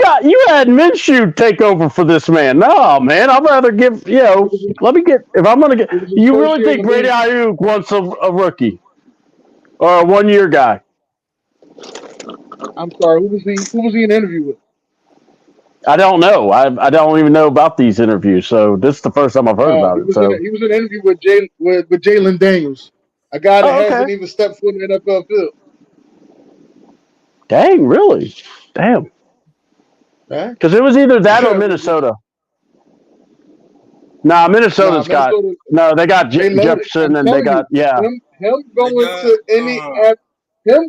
had Minshew take over for this man. No, man, I'd rather give let me get if I'm gonna get you really think Brady Ayuk wants a rookie or a 1-year guy? I'm sorry, who was he in an interview with? I don't know. I don't even know about these interviews, so this is the first time I've heard about it. So He was in an interview with Jalen Daniels, a guy that hasn't even stepped foot in the NFL field. Dang, really? Damn. Because it was either that or Minnesota. Nah, Minnesota's got no. They got Jefferson, and they got him going to him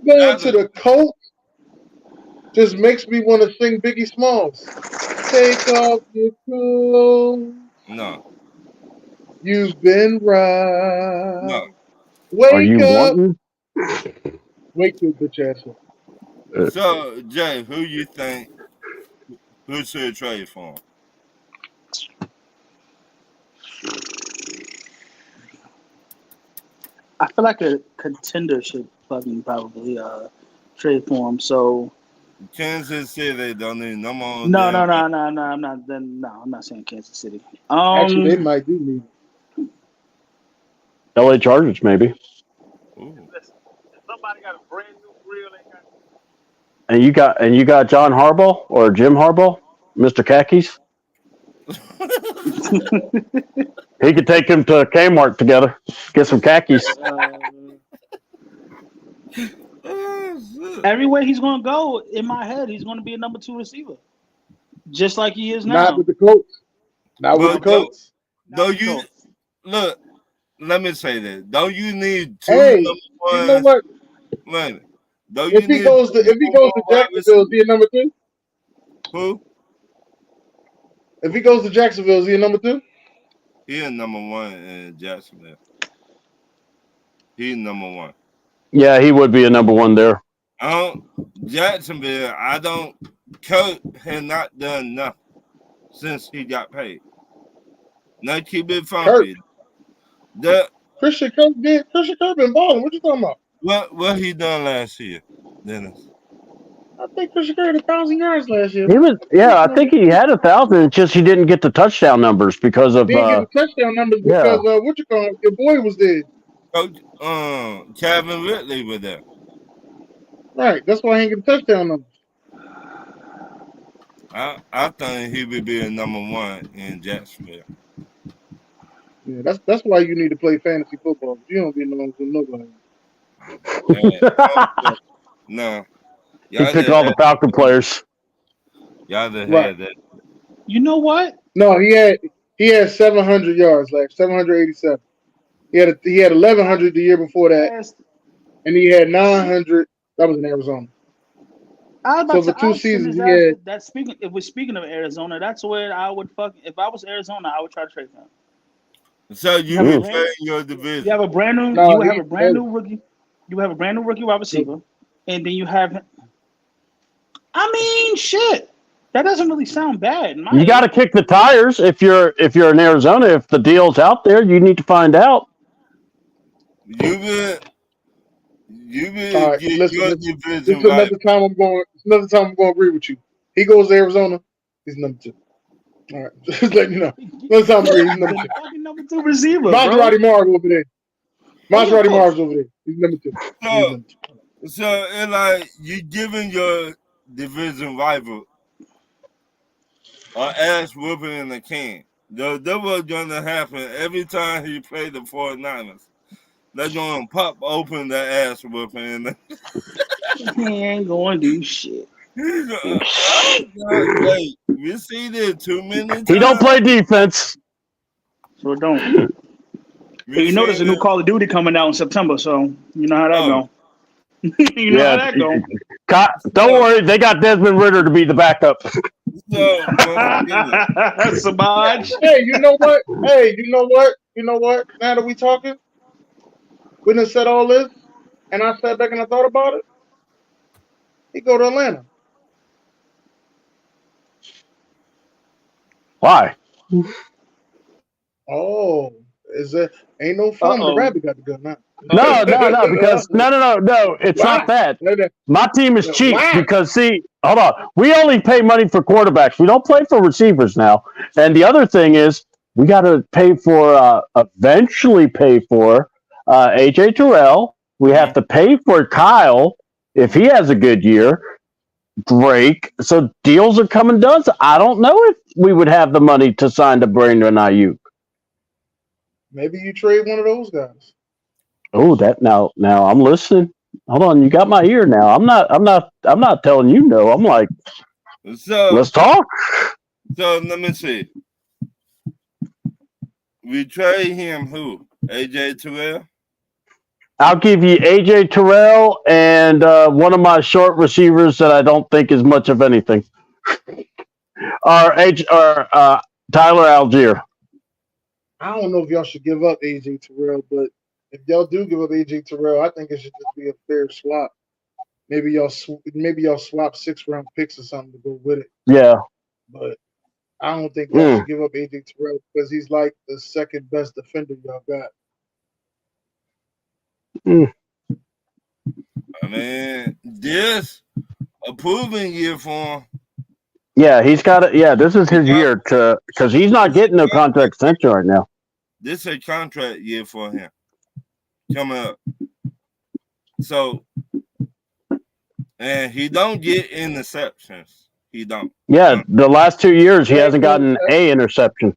going to the Colts just makes me want to sing Biggie Smalls. Take off your clothes. No. You've been right. No. Wake up. Wake your bitch ass up. So, Jay, who you think who should trade for him? I feel like a contender should fucking probably trade for him. So Kansas City don't need no more. No. I'm not saying Kansas City. Actually, they might do need it. LA Chargers, maybe. Listen, if somebody got a brand new grill, they got. And you got John Harbaugh or Jim Harbaugh, Mr. Khakis. He could take him to Kmart together, get some khakis. Everywhere he's going to go, in my head, he's going to be a number 2 receiver, just like he is now. Not with the Colts. Not with the Colts. Look, let me say this. Don't you need 2 number ones? You know what? Man, if he goes to Jacksonville, is he a number 2? Who? If he goes to Jacksonville, is he a number 2? He is number 1 in Jacksonville. He's number 1. Yeah, he would be a number 1 there. Jacksonville, Coach has not done nothing since he got paid. Now keep it funky. Christian Kirk been balling. What you talking about? What he done last year, Dennis? I think Christian Kirk had 1,000 yards last year. He was, I think he had 1,000. It's just he didn't get the touchdown numbers because of. He didn't get the touchdown numbers because your boy was there. Coach, Calvin Ridley was there. Right, that's why he ain't get the touchdown numbers. I think he would be a number 1 in Jacksonville. Yeah, that's why you need to play fantasy football. You don't be along with nobody. No. He picked all the Falcon players. Y'all had that. You know what? No, he had 700 yards, like 787. He had 1,100 the year before that, and he had 900. That was in Arizona. So for 2 seasons, he had. If we're speaking of Arizona, that's where I would if I was Arizona, I would try to trade him. So you would trade your division. You have a brand new. You have a brand new rookie. You have a brand new rookie wide receiver, and then you have. I mean, shit. That doesn't really sound bad. You got to kick the tires if you're in Arizona. If the deal's out there, you need to find out. You will right, get listen, your this division is another time I'm going to agree with you. He goes to Arizona, he's number 2. All right, just let you know. Let's tell him he's number The two. fucking number 2 receiver, bro. Maserati Mars over there. Maserati course. Mars over there. He's number two. He's So, number two. so it's like you giving your division rival an ass whooping in the can. That was gonna happen every time he played the 49ers. They're gonna pop open the ass whooping. He ain't going to do shit. Hey, we see this too many times. He don't play defense. So don't. Hey, you know there's a new Call of Duty coming out in September, so you know how that go. You know how that go. Don't worry, they got Desmond Ritter to be the backup. Samaj. Hey, you know what? Hey, you know what? You know what? Now that we talking, we done said all this, and I sat back and I thought about it. He go to Atlanta. Why? Oh, is it? Ain't no fun. The rabbit got the gun now. No, because no, it's not that. My team is cheap because see, hold on, we only pay money for quarterbacks. We don't play for receivers now. And the other thing is, we got to pay for, eventually pay for AJ Terrell. We have to pay for Kyle if he has a good year. Drake. So deals are coming done. So I don't know if we would have the money to sign to Brandon Ayuk. Maybe you trade one of those guys. Oh, that now I'm listening. Hold on, you got my ear now. I'm not telling you no. I'm like, so let's talk. So let me see. We trade him who? AJ Terrell? I'll give you AJ Terrell and one of my short receivers that I don't think is much of anything. Or Tyler Algier. I don't know if y'all should give up AJ Terrell, but if y'all do give up AJ Terrell, I think it should just be a fair swap. Maybe y'all swap 6-round picks or something to go with it. Yeah. But I don't think y'all should give up AJ Terrell because he's like the second best defender y'all got. I mean, this a proven year for him. Yeah, he's got it. Yeah, this is his year to because he's not getting no contract extension right now. This is a contract year for him coming up. So, and he don't get interceptions. He don't. Yeah, the last 2 years he hasn't gotten a interception.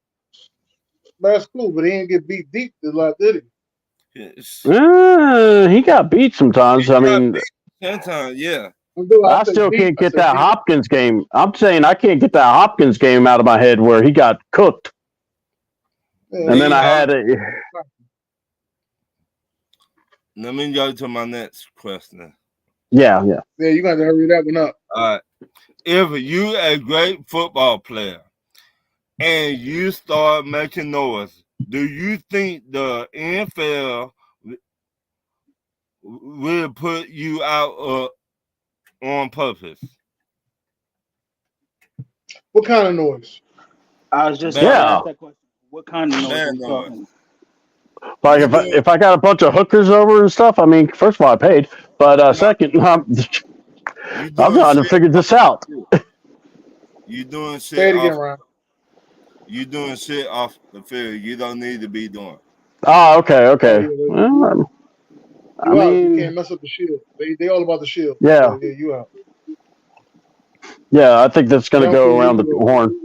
That's cool, but he didn't get beat deep a lot, did he? He got beat sometimes. I mean, sometimes, yeah. I still can't get that Hopkins game. I'm saying I can't get that Hopkins game out of my head where he got cooked. And then I had it. Let me go to my next question. Yeah. Yeah, you got to hurry that one up. All right. If you a great football player and you start making noise, do you think the NFL will put you out on purpose? What kind of noise? I was just ask that question. What kind of noise? Like if I got a bunch of hookers over and stuff, I mean, first of all, I paid, but second, I'm trying to figure this out. You doing shit? Say it again, Ron. You doing shit off the field. You don't need to be doing. Oh, okay. Well, I mean, you can't mess up the shield. They all about the shield. Yeah. So, yeah, you out. Yeah, I think that's going to go around the horn.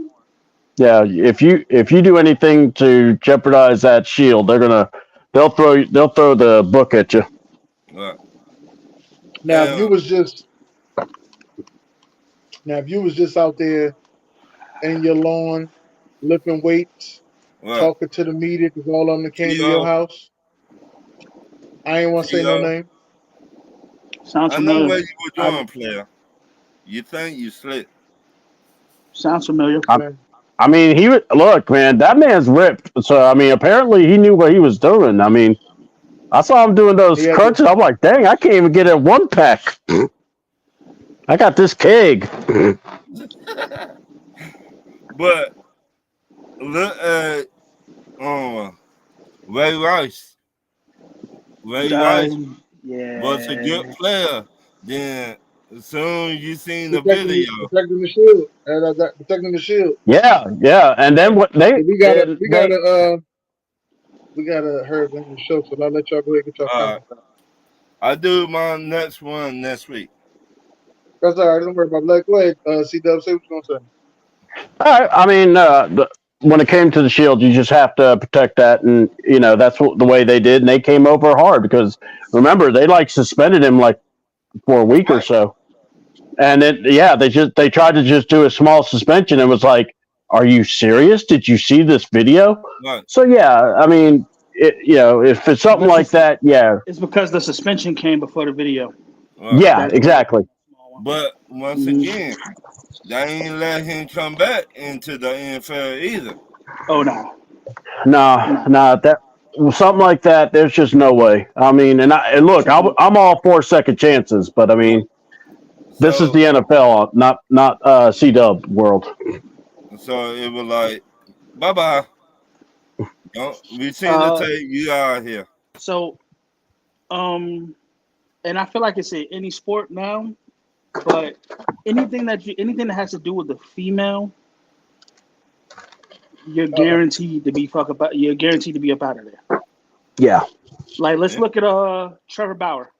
Yeah, if you do anything to jeopardize that shield, they'll throw the book at you. Right. Now, if you was just out there in your lawn, lifting weights, talking to the media because all of them came to your house, I ain't want to say no name. Sounds familiar. I know familiar. where you were doing, player. You think you slick. Sounds familiar. I mean, look, man, that man's ripped. So, I mean, apparently he knew what he was doing. I mean, I saw him doing those crunches. I'm like, dang, I can't even get in one pack. I got this keg. But look at Ray Rice. Ray Rice was a good player. Then Soon you seen the protecting video. the shield. Protecting the shield. Yeah, yeah. And then what they We gotta hurry up in the show, so I'll let y'all go ahead and get y'all comments out. I'll do my next one next week. That's all right. Don't worry about Black. Go ahead, C-Dub, say what you gonna say. All right. I mean, when it came to the shield, you just have to protect that, and that's the way they did, and they came over hard because remember they suspended him for a week or so, and they tried to just do a small suspension and was like, "Are you serious? Did you see this video?" Right. So yeah, I mean, if it's something like that, yeah, It's because the suspension came before the video. yeah, exactly. But once again, they ain't let him come back into the NFL either. Oh no. No, that something like that. There's just no way. I mean, and look, I'm all for second chances, but I mean, this is the NFL, not C-Dub world. So it was like, bye bye. We seen the tape. You out here. So, and I feel like it's in any sport now, but anything that has to do with the female, you're guaranteed to be You're guaranteed to be up out of there. Yeah. Like let's look at Trevor Bauer.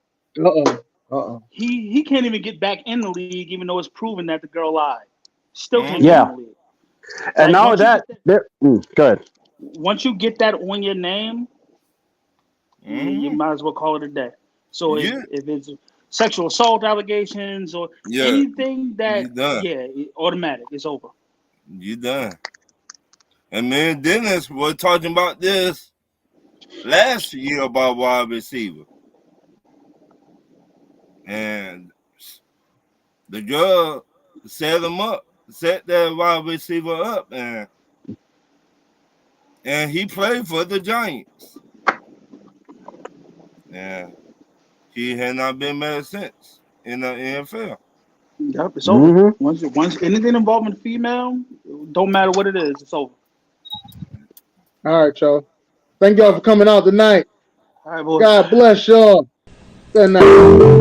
He can't even get back in the league, even though it's proven that the girl lied. Still can't get in the league. And now that, go ahead. Once you get that on your name, you might as well call it a day. So if it's sexual assault allegations or anything that, automatic, it's over. You done. And me and Dennis were talking about this last year about wide receiver. And the girl set that wide receiver up, and he played for the Giants. Yeah. He had not been mad since in the NFL. Yep, it's over. Once anything involving female, don't matter what it is, it's over. All right, y'all. Thank y'all for coming out tonight. All right, boys. God bless y'all. Good night.